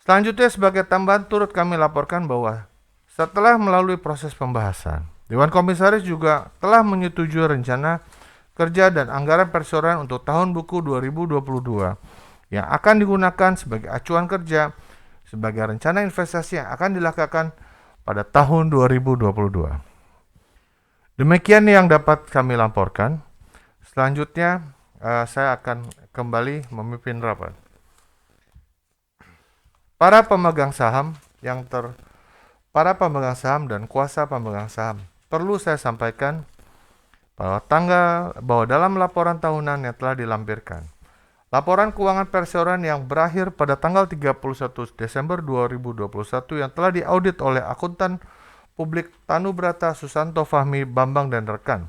Selanjutnya sebagai tambahan turut kami laporkan bahwa setelah melalui proses pembahasan, Dewan Komisaris juga telah menyetujui rencana kerja dan anggaran perseroan untuk tahun buku 2022 yang akan digunakan sebagai acuan kerja sebagai rencana investasi yang akan dilakukan pada tahun 2022. Demikian yang dapat kami laporkan. Selanjutnya saya akan kembali memimpin rapat. Para pemegang saham dan kuasa pemegang saham, perlu saya sampaikan bahwa dalam laporan tahunan yang telah dilampirkan, laporan keuangan perseroan yang berakhir pada tanggal 31 Desember 2021 yang telah diaudit oleh akuntan publik Tanubrata Susanto Fahmi Bambang dan rekan,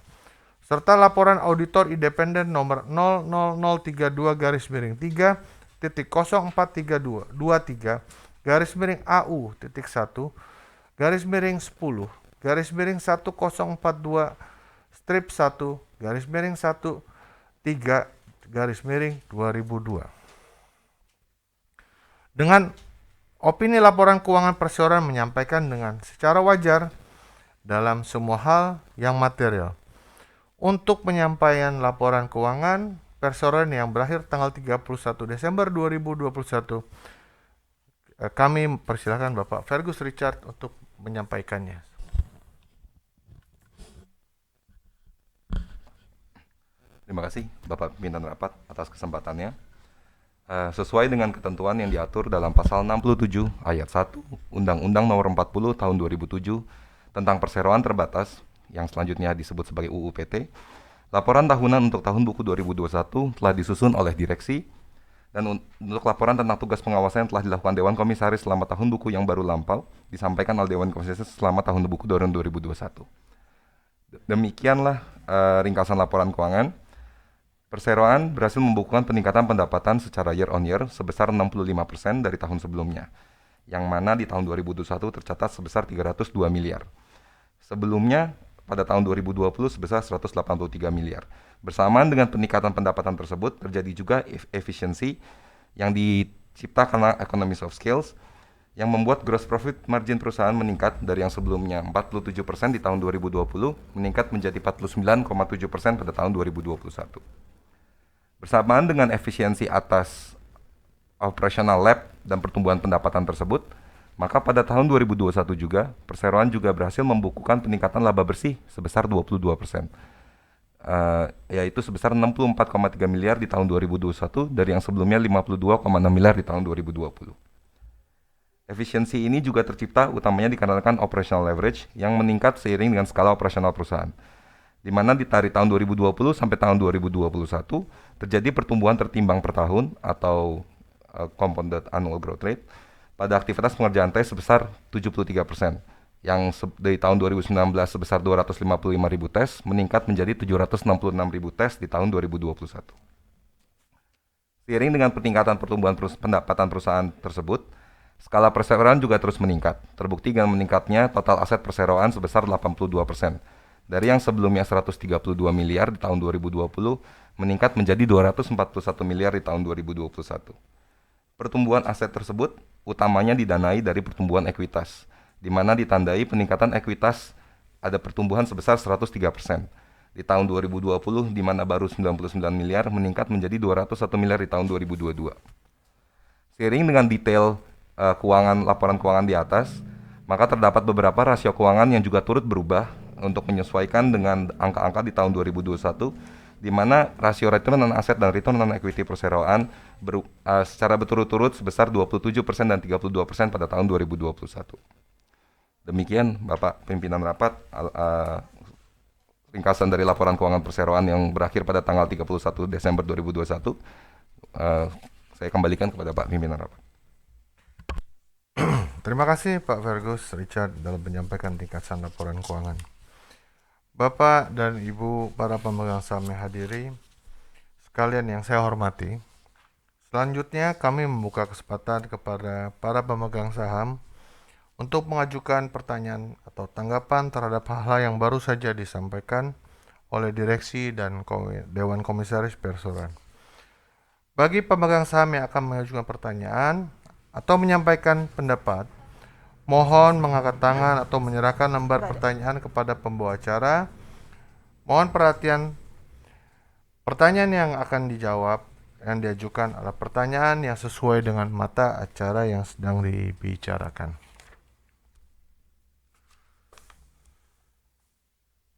serta laporan auditor independen nomor 00023-10-10-10-10-10-13-A-U-10-10-10-13-2002. Dengan opini laporan keuangan perseroan menyampaikan dengan secara wajar dalam semua hal yang material. Untuk penyampaian laporan keuangan perseroan yang berakhir tanggal 31 Desember 2021, kami persilakan Bapak Fergus Richard untuk menyampaikannya. Terima kasih Bapak Pimpinan Rapat atas kesempatannya. Sesuai dengan ketentuan yang diatur dalam pasal 67 ayat 1 Undang-Undang Nomor 40 Tahun 2007 tentang perseroan terbatas yang selanjutnya disebut sebagai UU PT, laporan tahunan untuk tahun buku 2021 telah disusun oleh direksi, dan untuk laporan tentang tugas pengawasan yang telah dilakukan Dewan Komisaris selama tahun buku yang baru lampau disampaikan oleh Dewan Komisaris selama tahun buku 2021. Demikianlah ringkasan laporan keuangan. Perseroan berhasil membukukan peningkatan pendapatan secara year on year sebesar 65% dari tahun sebelumnya, yang mana di tahun 2021 tercatat sebesar 302 miliar. Sebelumnya, pada tahun 2020 sebesar 183 miliar. Bersamaan dengan peningkatan pendapatan tersebut, terjadi juga efisiensi yang diciptakan economies of scales, yang membuat gross profit margin perusahaan meningkat dari yang sebelumnya 47% di tahun 2020, meningkat menjadi 49,7% pada tahun 2021. Bersamaan dengan efisiensi atas operational lab dan pertumbuhan pendapatan tersebut, maka pada tahun 2021 juga, perseroan juga berhasil membukukan peningkatan laba bersih sebesar 22%, yaitu sebesar 64,3 miliar di tahun 2021 dari yang sebelumnya 52,6 miliar di tahun 2020. Efisiensi ini juga tercipta utamanya dikarenakan operational leverage yang meningkat seiring dengan skala operasional perusahaan, di mana dari tahun 2020 sampai tahun 2021 terjadi pertumbuhan tertimbang per tahun atau compounded annual growth rate pada aktivitas pengerjaan tes sebesar 73%, yang dari tahun 2019 sebesar 255.000 tes meningkat menjadi 766.000 tes di tahun 2021. Seiring dengan peningkatan pertumbuhan pendapatan perusahaan tersebut, skala perseroan juga terus meningkat, terbukti dengan meningkatnya total aset perseroan sebesar 82%. Dari yang sebelumnya 132 miliar di tahun 2020 meningkat menjadi 241 miliar di tahun 2021. Pertumbuhan aset tersebut utamanya didanai dari pertumbuhan ekuitas, di mana ditandai peningkatan ekuitas ada pertumbuhan sebesar 103%. Di tahun 2020 di mana baru 99 miliar meningkat menjadi 201 miliar di tahun 2022. Seiring dengan detail laporan keuangan di atas, maka terdapat beberapa rasio keuangan yang juga turut berubah untuk menyesuaikan dengan angka-angka di tahun 2021, di mana rasio return on asset dan return on equity perseroan secara berturut-turut sebesar 27% dan 32% pada tahun 2021. Demikian Bapak Pimpinan Rapat, ringkasan dari laporan keuangan perseroan yang berakhir pada tanggal 31 Desember 2021. Saya kembalikan kepada Pak Pimpinan Rapat. Terima kasih Pak Fergus Richard dalam menyampaikan ringkasan laporan keuangan. Bapak dan Ibu para pemegang saham yang hadiri, sekalian yang saya hormati, selanjutnya kami membuka kesempatan kepada para pemegang saham untuk mengajukan pertanyaan atau tanggapan terhadap hal-hal yang baru saja disampaikan oleh direksi dan Dewan Komisaris Perseroan. Bagi pemegang saham yang akan mengajukan pertanyaan atau menyampaikan pendapat, mohon mengangkat tangan atau menyerahkan lembar pertanyaan kepada pembawa acara. Mohon perhatian, pertanyaan yang akan dijawab yang diajukan adalah pertanyaan yang sesuai dengan mata acara yang sedang dibicarakan.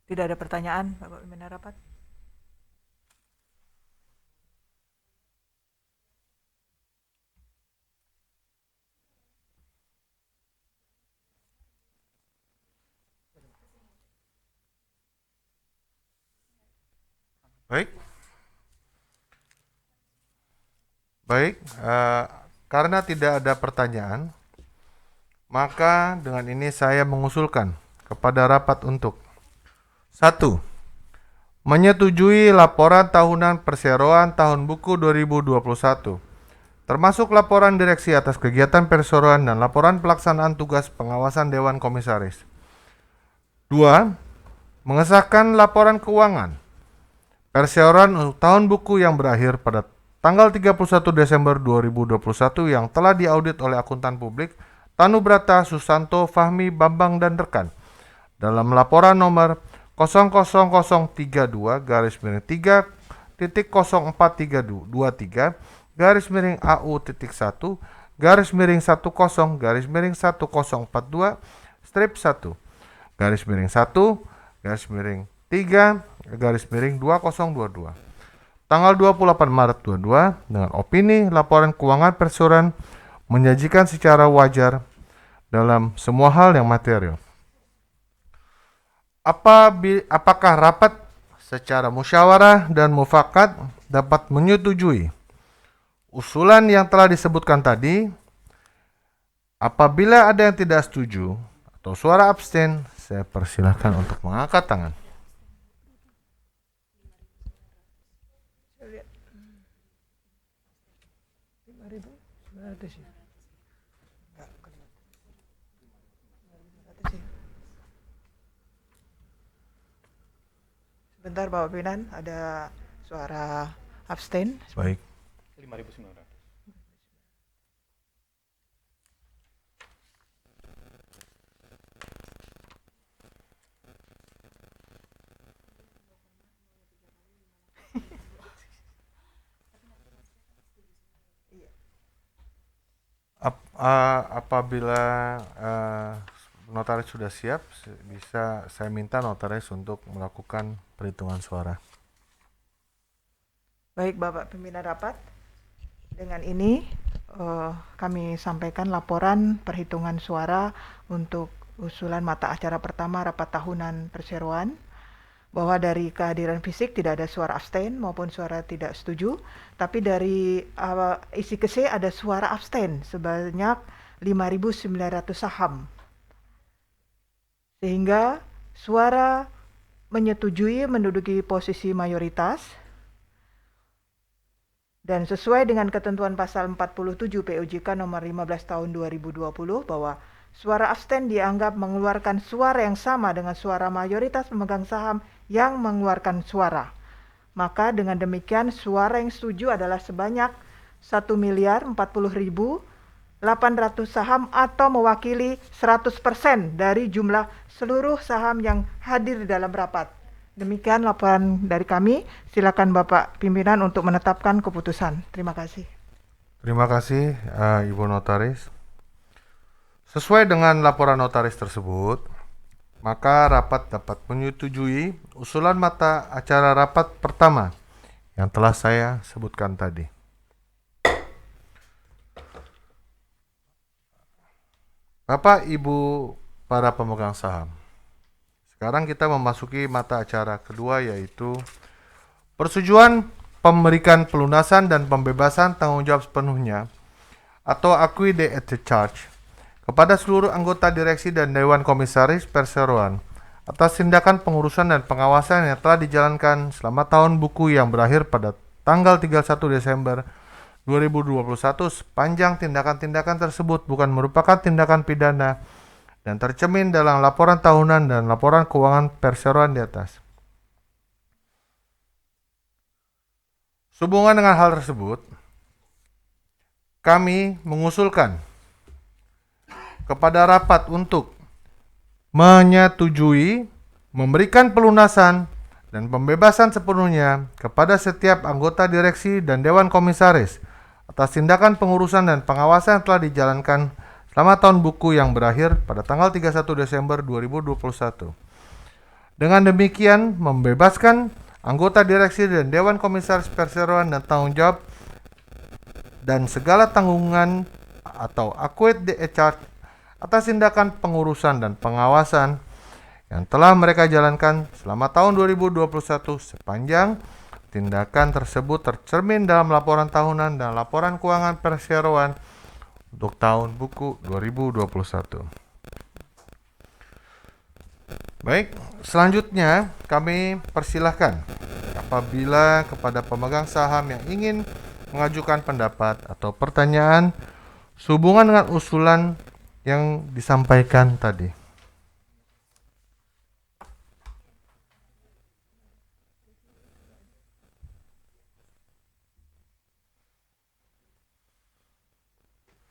Tidak ada pertanyaan, Bapak Pimpinan Rapat. Baik, karena tidak ada pertanyaan, maka dengan ini saya mengusulkan kepada rapat untuk 1. Menyetujui laporan tahunan perseroan tahun buku 2021, termasuk laporan direksi atas kegiatan perseroan dan laporan pelaksanaan tugas pengawasan Dewan Komisaris. 2. Mengesahkan laporan keuangan perseroan tahun buku yang berakhir pada tanggal 31 Desember 2021 yang telah diaudit oleh akuntan publik Tanubrata, Susanto, Fahmi, Bambang, dan rekan dalam laporan nomor 00023-10.3 tanggal 28 Maret 22 dengan opini laporan keuangan perseroan menyajikan secara wajar dalam semua hal yang material. Apakah rapat secara musyawarah dan mufakat dapat menyetujui usulan yang telah disebutkan tadi? Apabila ada yang tidak setuju atau suara abstain, saya persilahkan untuk mengangkat tangan. Sebentar Bapak Pimpinan, ada suara abstain. Baik. 5.900. Apabila notaris sudah siap, bisa saya minta notaris untuk melakukan perhitungan suara. Baik Bapak Pimpinan Rapat, dengan ini kami sampaikan laporan perhitungan suara untuk usulan mata acara pertama rapat tahunan perseroan, bahwa dari kehadiran fisik tidak ada suara abstain maupun suara tidak setuju, tapi dari isi KC ada suara abstain sebanyak 5.900 saham. Sehingga suara menyetujui menduduki posisi mayoritas, dan sesuai dengan ketentuan pasal 47 POJK nomor 15 tahun 2020 bahwa suara abstain dianggap mengeluarkan suara yang sama dengan suara mayoritas pemegang saham yang mengeluarkan suara. Maka dengan demikian suara yang setuju adalah sebanyak 1.040.800 saham atau mewakili 100% dari jumlah seluruh saham yang hadir di dalam rapat. Demikian laporan dari kami. Silakan Bapak Pimpinan untuk menetapkan keputusan. Terima kasih. Terima kasih Ibu Notaris. Sesuai dengan laporan notaris tersebut, maka rapat dapat menyetujui usulan mata acara rapat pertama yang telah saya sebutkan tadi. Bapak, Ibu, para pemegang saham, sekarang kita memasuki mata acara kedua, yaitu persetujuan memberikan pelunasan dan pembebasan tanggung jawab sepenuhnya atau acquit de charge kepada seluruh anggota direksi dan Dewan Komisaris Perseroan atas tindakan pengurusan dan pengawasan yang telah dijalankan selama tahun buku yang berakhir pada tanggal 31 Desember 2021 sepanjang tindakan-tindakan tersebut bukan merupakan tindakan pidana dan tercermin dalam laporan tahunan dan laporan keuangan perseroan di atas. Sehubungan dengan hal tersebut, kami mengusulkan kepada rapat untuk menyetujui memberikan pelunasan dan pembebasan sepenuhnya kepada setiap anggota direksi dan Dewan Komisaris atas tindakan pengurusan dan pengawasan yang telah dijalankan selama tahun buku yang berakhir pada tanggal 31 Desember 2021. Dengan demikian, membebaskan anggota direksi dan Dewan Komisaris Perseroan dan tanggung jawab dan segala tanggungan atau acquit de charge atas tindakan pengurusan dan pengawasan yang telah mereka jalankan selama tahun 2021 sepanjang tindakan tersebut tercermin dalam laporan tahunan dan laporan keuangan perseroan untuk tahun buku 2021. Baik, selanjutnya kami persilahkan apabila kepada pemegang saham yang ingin mengajukan pendapat atau pertanyaan sehubungan dengan usulan yang disampaikan tadi.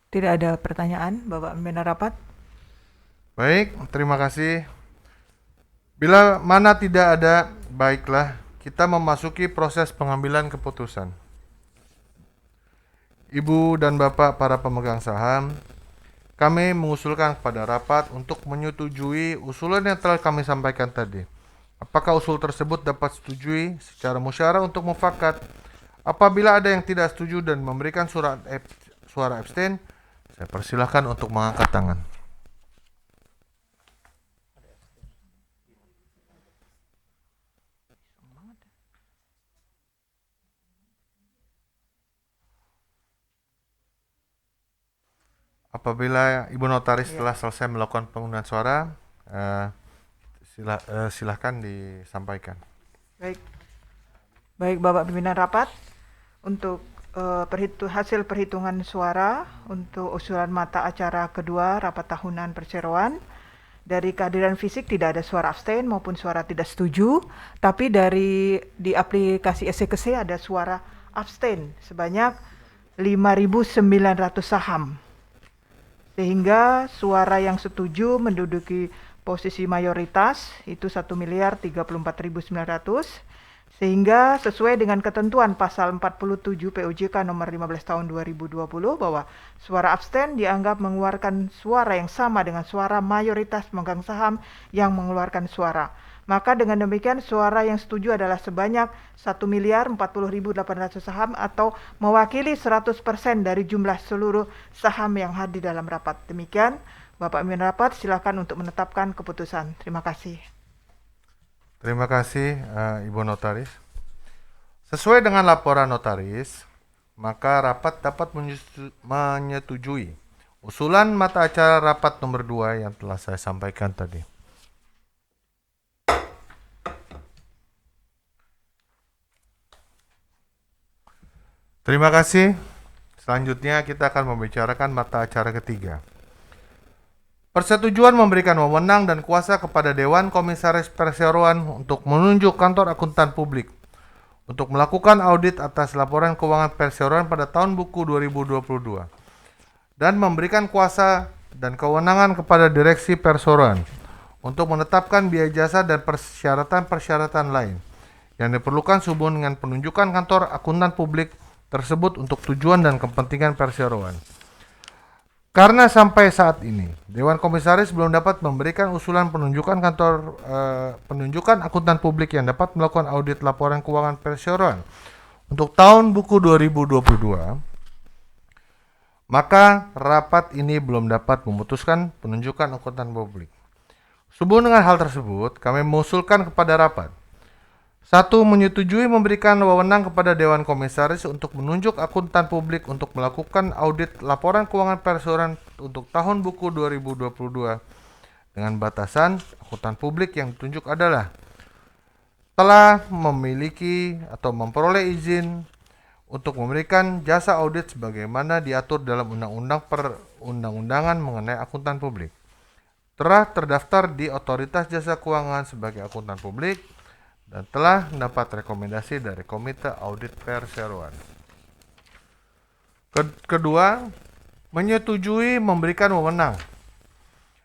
Tidak ada pertanyaan, Bapak Pimpinan Rapat. Baik, terima kasih. Bila mana tidak ada, baiklah, kita memasuki proses pengambilan keputusan. Ibu dan Bapak para pemegang saham, kami mengusulkan kepada rapat untuk menyetujui usulan yang telah kami sampaikan tadi. Apakah usul tersebut dapat disetujui secara musyawarah untuk mufakat? Apabila ada yang tidak setuju dan memberikan suara abstain, saya persilahkan untuk mengangkat tangan. Apabila Ibu Notaris telah selesai melakukan penggunaan suara, silahkan disampaikan. Baik Bapak Pimpinan Rapat, untuk hasil perhitungan suara untuk usulan mata acara kedua rapat tahunan perseroan, dari kehadiran fisik tidak ada suara abstain maupun suara tidak setuju, tapi di aplikasi SCKC ada suara abstain sebanyak 5.900 saham. Sehingga suara yang setuju menduduki posisi mayoritas, itu 1.034.900, sehingga sesuai dengan ketentuan pasal 47 PUJK nomor 15 tahun 2020 bahwa suara abstain dianggap mengeluarkan suara yang sama dengan suara mayoritas pemegang saham yang mengeluarkan suara. Maka dengan demikian suara yang setuju adalah sebanyak 1.040.800 saham atau mewakili 100% dari jumlah seluruh saham yang hadir dalam rapat. Demikian, Bapak Pimpinan Rapat, silakan untuk menetapkan keputusan. Terima kasih. Terima kasih Ibu Notaris. Sesuai dengan laporan Notaris, maka rapat dapat menyetujui usulan mata acara rapat nomor 2 yang telah saya sampaikan tadi. Terima kasih. Selanjutnya kita akan membicarakan mata acara ketiga. Persetujuan memberikan wewenang dan kuasa kepada Dewan Komisaris Perseroan untuk menunjuk kantor akuntan publik untuk melakukan audit atas laporan keuangan perseroan pada tahun buku 2022 dan memberikan kuasa dan kewenangan kepada Direksi Perseroan untuk menetapkan biaya jasa dan persyaratan-persyaratan lain yang diperlukan sehubungan dengan penunjukan kantor akuntan publik tersebut untuk tujuan dan kepentingan perseroan. Karena sampai saat ini Dewan Komisaris belum dapat memberikan usulan penunjukan penunjukan akuntan publik yang dapat melakukan audit laporan keuangan perseroan untuk tahun buku 2022, maka rapat ini belum dapat memutuskan penunjukan akuntan publik. Sehubungan dengan hal tersebut, kami mengusulkan kepada rapat: 1. Menyetujui memberikan wewenang kepada Dewan Komisaris untuk menunjuk akuntan publik untuk melakukan audit laporan keuangan perseroan untuk tahun buku 2022 dengan batasan akuntan publik yang ditunjuk adalah telah memiliki atau memperoleh izin untuk memberikan jasa audit sebagaimana diatur dalam undang-undang perundang-undangan mengenai akuntan publik, telah terdaftar di Otoritas Jasa Keuangan sebagai akuntan publik, dan telah mendapat rekomendasi dari Komite Audit Perseroan. Kedua, menyetujui memberikan wewenang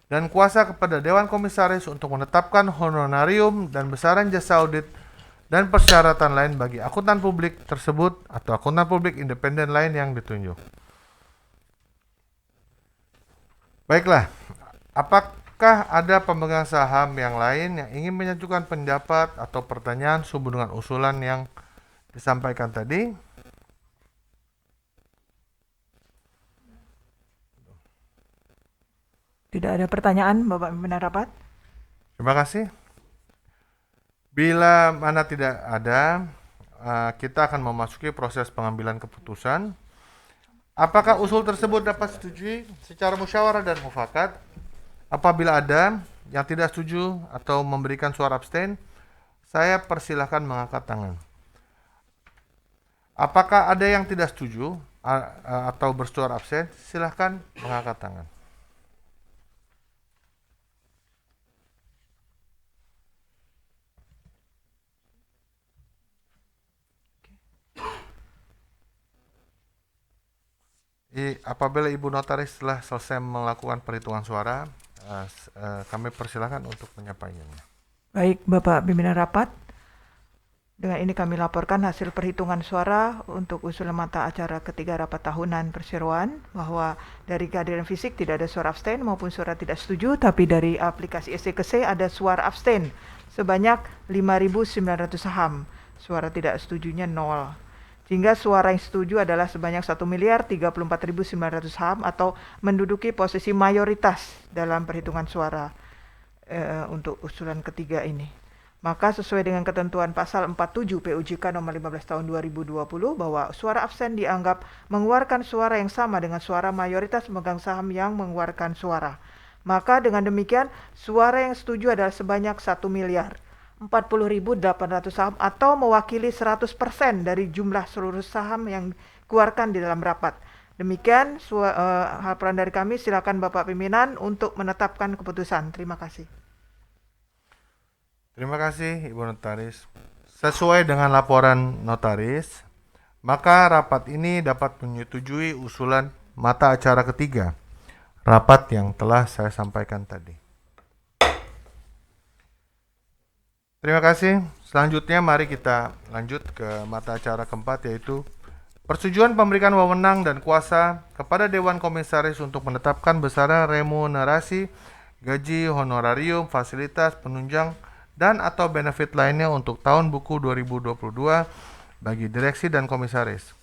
dan kuasa kepada Dewan Komisaris untuk menetapkan honorarium dan besaran jasa audit dan persyaratan lain bagi akuntan publik tersebut atau akuntan publik independen lain yang ditunjuk. Baiklah, apakah ada pemegang saham yang lain yang ingin menyajukan pendapat atau pertanyaan sehubungan dengan usulan yang disampaikan tadi? Tidak ada pertanyaan, Bapak Pimpinan Rapat. Terima kasih. Bila mana tidak ada, kita akan memasuki proses pengambilan keputusan. Apakah usul tersebut dapat disetujui secara musyawarah dan mufakat? Apabila ada yang tidak setuju atau memberikan suara abstain, saya persilahkan mengangkat tangan. Apakah ada yang tidak setuju atau bersuara abstain? Silahkan mengangkat tangan. Apabila Ibu Notaris telah selesai melakukan perhitungan suara, kami persilahkan untuk menyampaikannya. Baik, Bapak Pimpinan Rapat. Dengan ini kami laporkan hasil perhitungan suara untuk usulan mata acara ketiga rapat tahunan perseroan, bahwa dari kehadiran fisik tidak ada suara abstain maupun suara tidak setuju, tapi dari aplikasi SC ada suara abstain sebanyak 5.900 saham. Suara tidak setujunya 0. Sehingga suara yang setuju adalah sebanyak 1.034.900 saham atau menduduki posisi mayoritas dalam perhitungan suara untuk usulan ketiga ini. Maka sesuai dengan ketentuan pasal 47 PUJK nomor 15 tahun 2020 bahwa suara absen dianggap mengeluarkan suara yang sama dengan suara mayoritas pemegang saham yang mengeluarkan suara. Maka dengan demikian suara yang setuju adalah sebanyak 1.040.800 saham atau mewakili 100% dari jumlah seluruh saham yang dikeluarkan di dalam rapat. Demikian laporan dari kami. Silakan Bapak Pimpinan untuk menetapkan keputusan. Terima kasih. Terima kasih Ibu Notaris. Sesuai dengan laporan Notaris, maka rapat ini dapat menyetujui usulan mata acara ketiga, rapat yang telah saya sampaikan tadi. Terima kasih. Selanjutnya mari kita lanjut ke mata acara keempat, yaitu persetujuan pemberikan wewenang dan kuasa kepada Dewan Komisaris untuk menetapkan besaran remunerasi, gaji, honorarium, fasilitas, penunjang, dan atau benefit lainnya untuk tahun buku 2022 bagi direksi dan komisaris.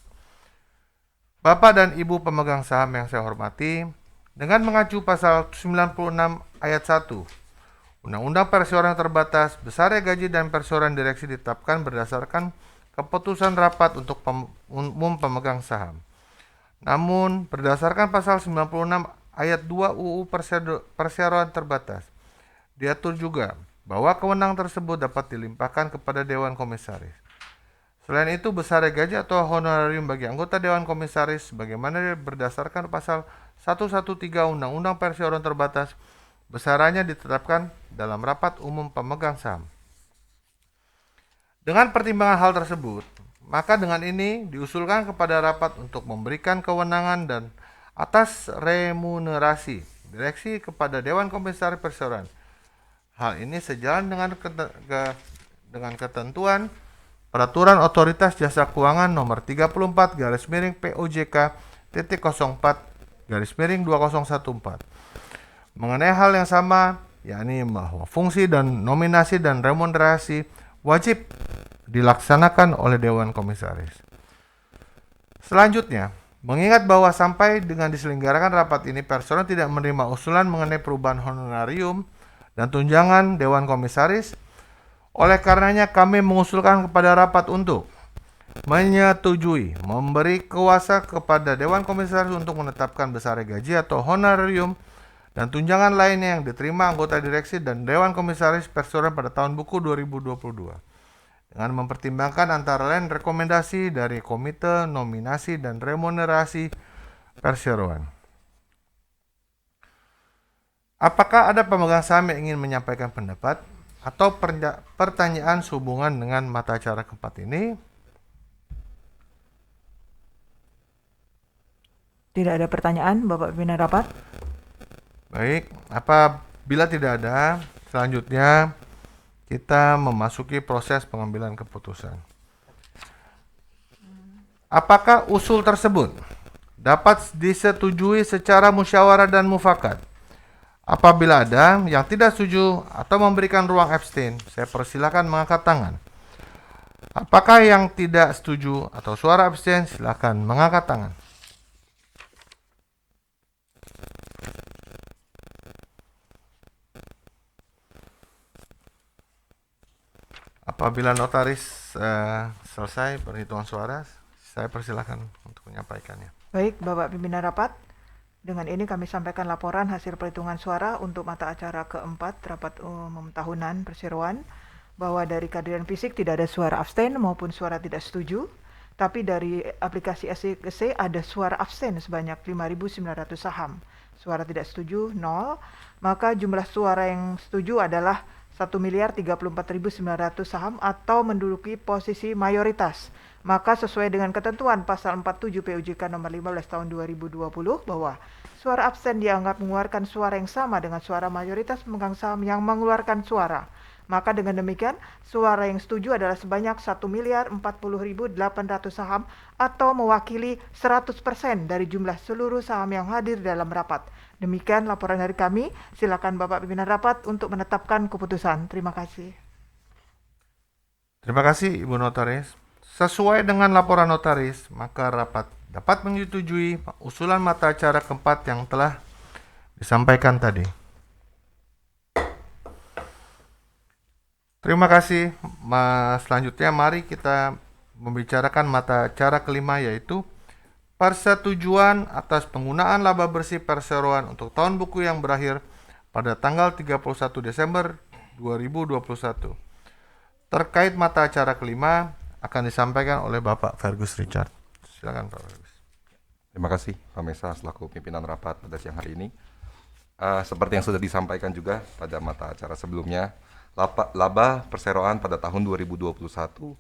Bapak dan Ibu pemegang saham yang saya hormati, dengan mengacu pasal 96 ayat 1 Undang-Undang Perseroan Terbatas, besarnya gaji dan perseroan direksi ditetapkan berdasarkan keputusan rapat untuk umum pemegang saham. Namun, berdasarkan pasal 96 ayat 2 UU Perseroan Terbatas, diatur juga bahwa kewenangan tersebut dapat dilimpahkan kepada Dewan Komisaris. Selain itu, besarnya gaji atau honorarium bagi anggota Dewan Komisaris sebagaimana berdasarkan pasal 113 Undang-Undang Perseroan Terbatas, besarannya ditetapkan dalam rapat umum pemegang saham. Dengan pertimbangan hal tersebut, maka dengan ini diusulkan kepada rapat untuk memberikan kewenangan dan atas remunerasi direksi kepada Dewan Komisaris Perseroan. Hal ini sejalan dengan ketentuan Peraturan Otoritas Jasa Keuangan Nomor 34/POJK.04/2014 mengenai hal yang sama, yakni bahwa fungsi dan nominasi dan remunerasi wajib dilaksanakan oleh Dewan Komisaris. Selanjutnya, mengingat bahwa sampai dengan diselenggarakan rapat ini, Perseroan tidak menerima usulan mengenai perubahan honorarium dan tunjangan Dewan Komisaris. Oleh karenanya kami mengusulkan kepada rapat untuk menyetujui memberi kuasa kepada Dewan Komisaris untuk menetapkan besar gaji atau honorarium dan tunjangan lainnya yang diterima anggota direksi dan Dewan Komisaris Perseroan pada tahun buku 2022 dengan mempertimbangkan antara lain rekomendasi dari Komite Nominasi dan Remunerasi Perseroan. Apakah ada pemegang saham yang ingin menyampaikan pendapat atau pertanyaan sehubungan dengan mata acara keempat ini? Tidak ada pertanyaan, Bapak Pimpinan Rapat. Baik, apabila tidak ada, selanjutnya kita memasuki proses pengambilan keputusan. Apakah usul tersebut dapat disetujui secara musyawarah dan mufakat? Apabila ada yang tidak setuju atau memberikan ruang abstain, saya persilakan mengangkat tangan. Apakah yang tidak setuju atau suara abstain, silakan mengangkat tangan. Apabila notaris selesai perhitungan suara, saya persilakan untuk menyampaikannya. Baik, Bapak Pimpinan Rapat. Dengan ini kami sampaikan laporan hasil perhitungan suara untuk mata acara keempat Rapat Umum Tahunan Perseroan, bahwa dari kehadiran fisik tidak ada suara abstain maupun suara tidak setuju, tapi dari aplikasi SC ada suara abstain sebanyak 5.900 saham. Suara tidak setuju 0, maka jumlah suara yang setuju adalah 1.034.900 saham atau menduduki posisi mayoritas. Maka sesuai dengan ketentuan pasal 47 PUJK nomor 15 tahun 2020 bahwa suara absen dianggap mengeluarkan suara yang sama dengan suara mayoritas pemegang saham yang mengeluarkan suara. Maka dengan demikian suara yang setuju adalah sebanyak 1.040.800 saham atau mewakili 100% dari jumlah seluruh saham yang hadir dalam rapat. Demikian laporan dari kami. Silakan Bapak Pimpinan Rapat untuk menetapkan keputusan. Terima kasih. Terima kasih Ibu Notaris. Sesuai dengan laporan notaris, maka rapat dapat menyetujui usulan mata acara keempat yang telah disampaikan tadi. Terima kasih. Selanjutnya mari kita membicarakan mata acara kelima, yaitu persetujuan atas penggunaan laba bersih perseroan untuk tahun buku yang berakhir pada tanggal 31 Desember 2021. Terkait mata acara kelima akan disampaikan oleh Bapak Fergus Richard. Silakan Pak Fergus. Terima kasih Pak Mesa selaku pimpinan rapat pada siang hari ini. Seperti yang sudah disampaikan juga pada mata acara sebelumnya, laba perseroan pada tahun 2021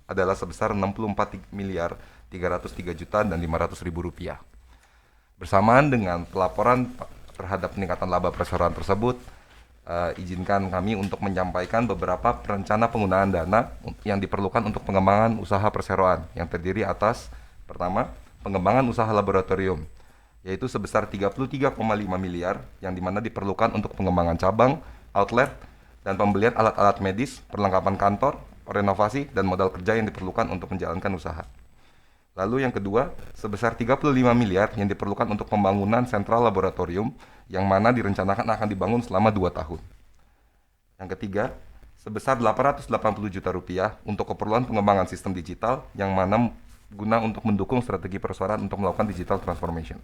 adalah sebesar 64.303.500.000 rupiah. Bersamaan dengan pelaporan terhadap peningkatan laba perseroan tersebut, izinkan kami untuk menyampaikan beberapa rencana penggunaan dana yang diperlukan untuk pengembangan usaha perseroan yang terdiri atas: pertama, pengembangan usaha laboratorium, yaitu sebesar 33,5 miliar yang dimana diperlukan untuk pengembangan cabang, outlet, dan pembelian alat-alat medis, perlengkapan kantor, renovasi, dan modal kerja yang diperlukan untuk menjalankan usaha. Lalu yang kedua, sebesar 35 miliar yang diperlukan untuk pembangunan sentral laboratorium yang mana direncanakan akan dibangun selama 2 tahun. Yang ketiga, sebesar 880 juta rupiah untuk keperluan pengembangan sistem digital yang mana guna untuk mendukung strategi perseroan untuk melakukan digital transformation.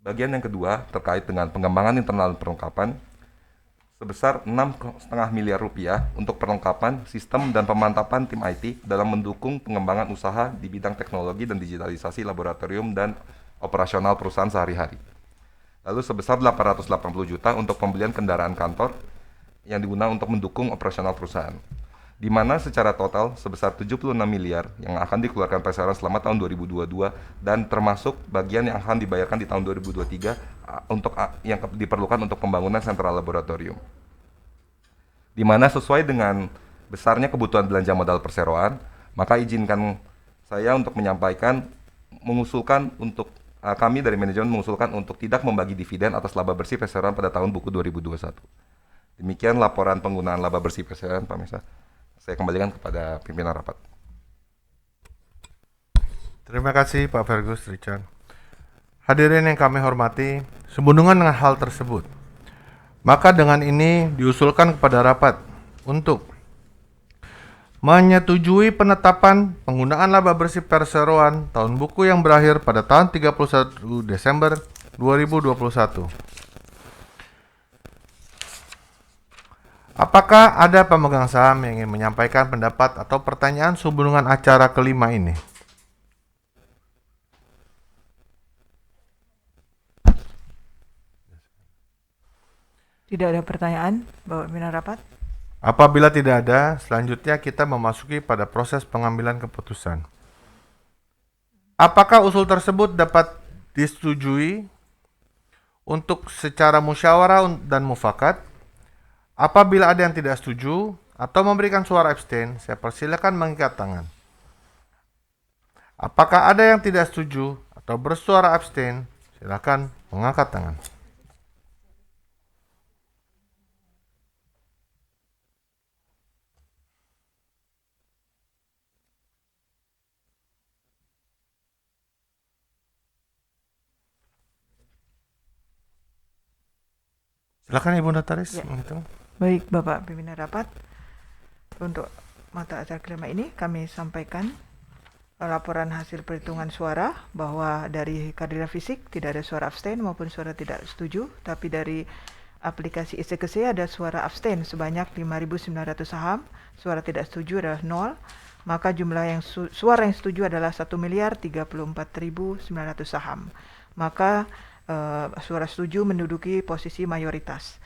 Bagian yang kedua terkait dengan pengembangan internal dan perlengkapan, sebesar 6,5 miliar rupiah untuk perlengkapan sistem dan pemantapan tim IT dalam mendukung pengembangan usaha di bidang teknologi dan digitalisasi laboratorium dan operasional perusahaan sehari-hari. Lalu sebesar 880 juta untuk pembelian kendaraan kantor yang digunakan untuk mendukung operasional perusahaan, di mana secara total sebesar 76 miliar yang akan dikeluarkan perseroan selama tahun 2022 dan termasuk bagian yang akan dibayarkan di tahun 2023 untuk yang diperlukan untuk pembangunan sentral laboratorium. Di mana sesuai dengan besarnya kebutuhan belanja modal perseroan, maka izinkan saya untuk mengusulkan untuk kami dari manajemen mengusulkan untuk tidak membagi dividen atas laba bersih perseroan pada tahun buku 2021. Demikian laporan penggunaan laba bersih perseroan, Pak Mesa. Saya kembalikan kepada pimpinan rapat. Terima kasih Pak Fergus Richard. Hadirin yang kami hormati, sehubungan dengan hal tersebut, maka dengan ini diusulkan kepada rapat untuk menyetujui penetapan penggunaan laba bersih perseroan tahun buku yang berakhir pada tahun 31 Desember 2021. Apakah ada pemegang saham yang ingin menyampaikan pendapat atau pertanyaan sehubungan acara kelima ini? Tidak ada pertanyaan, Bapak Pimpinan Rapat. Apabila tidak ada, selanjutnya kita memasuki pada proses pengambilan keputusan. Apakah usul tersebut dapat disetujui untuk secara musyawarah dan mufakat? Apabila ada yang tidak setuju atau memberikan suara abstain, saya persilakan mengikat tangan. Apakah ada yang tidak setuju atau bersuara abstain? Silakan mengangkat tangan. Silakan Ibu Notaris. Ya. Menghitung. Baik, Bapak Pimpinan Rapat. Untuk mata acara kelima ini kami sampaikan laporan hasil perhitungan suara bahwa dari kehadiran fisik tidak ada suara abstain maupun suara tidak setuju, tapi dari aplikasi ICKC ada suara abstain sebanyak 5.900 saham, suara tidak setuju adalah 0, maka jumlah suara yang setuju adalah 1.034.900 saham. Maka suara setuju menduduki posisi mayoritas.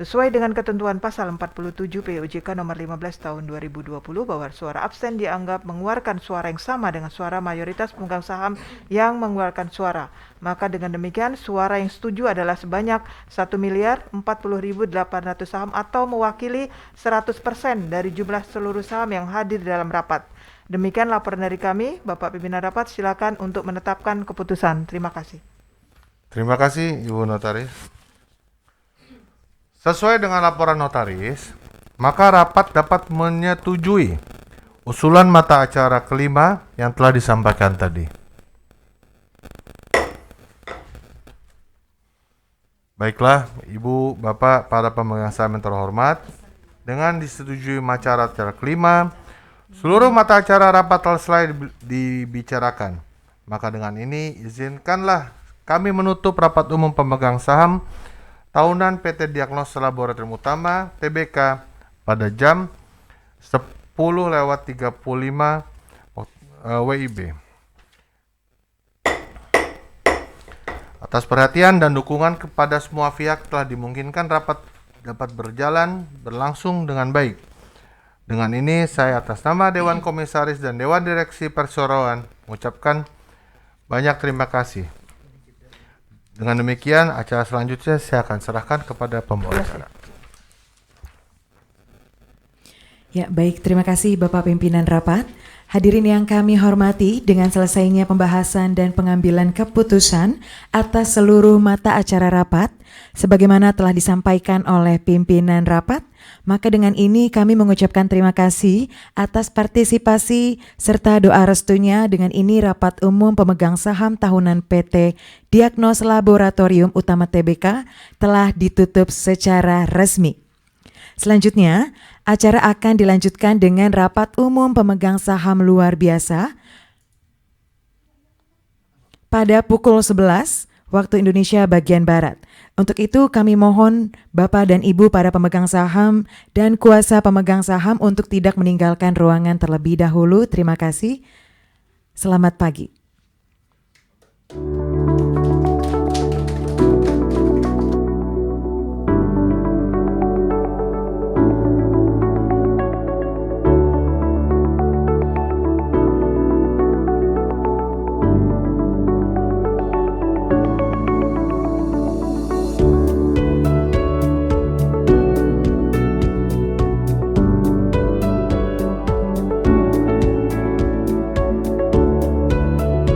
Sesuai dengan ketentuan pasal 47 PUJK nomor 15 tahun 2020 bahwa suara abstain dianggap mengeluarkan suara yang sama dengan suara mayoritas pemegang saham yang mengeluarkan suara. Maka dengan demikian suara yang setuju adalah sebanyak 1.040.800 saham atau mewakili 100% dari jumlah seluruh saham yang hadir dalam rapat. Demikian laporan dari kami. Bapak Pimpinan Rapat, silakan untuk menetapkan keputusan. Terima kasih. Terima kasih Ibu Notaris. Sesuai dengan laporan notaris, maka rapat dapat menyetujui usulan mata acara kelima yang telah disampaikan tadi. Baiklah, Ibu, Bapak, para pemegang saham yang terhormat, dengan disetujui mata acara kelima, seluruh mata acara rapat telah selesai dibicarakan. Maka dengan ini, izinkanlah kami menutup rapat umum pemegang saham tahunan PT Diagnos Laboratorium Utama TBK pada jam 10:35 WIB. Atas perhatian dan dukungan kepada semua pihak telah dimungkinkan rapat dapat berlangsung dengan baik. Dengan ini saya atas nama Dewan Komisaris dan Dewan Direksi Perseroan mengucapkan banyak terima kasih. Dengan demikian, acara selanjutnya saya akan serahkan kepada pembawa acara. Ya, baik. Terima kasih Bapak Pimpinan Rapat. Hadirin yang kami hormati, dengan selesainya pembahasan dan pengambilan keputusan atas seluruh mata acara rapat, sebagaimana telah disampaikan oleh pimpinan rapat, maka dengan ini kami mengucapkan terima kasih atas partisipasi serta doa restunya. Dengan ini rapat umum pemegang saham tahunan PT Diagnos Laboratorium Utama TBK telah ditutup secara resmi. Selanjutnya, acara akan dilanjutkan dengan rapat umum pemegang saham luar biasa pada pukul 11 waktu Indonesia bagian Barat. Untuk itu kami mohon Bapak dan Ibu para pemegang saham dan kuasa pemegang saham untuk tidak meninggalkan ruangan terlebih dahulu. Terima kasih. Selamat pagi.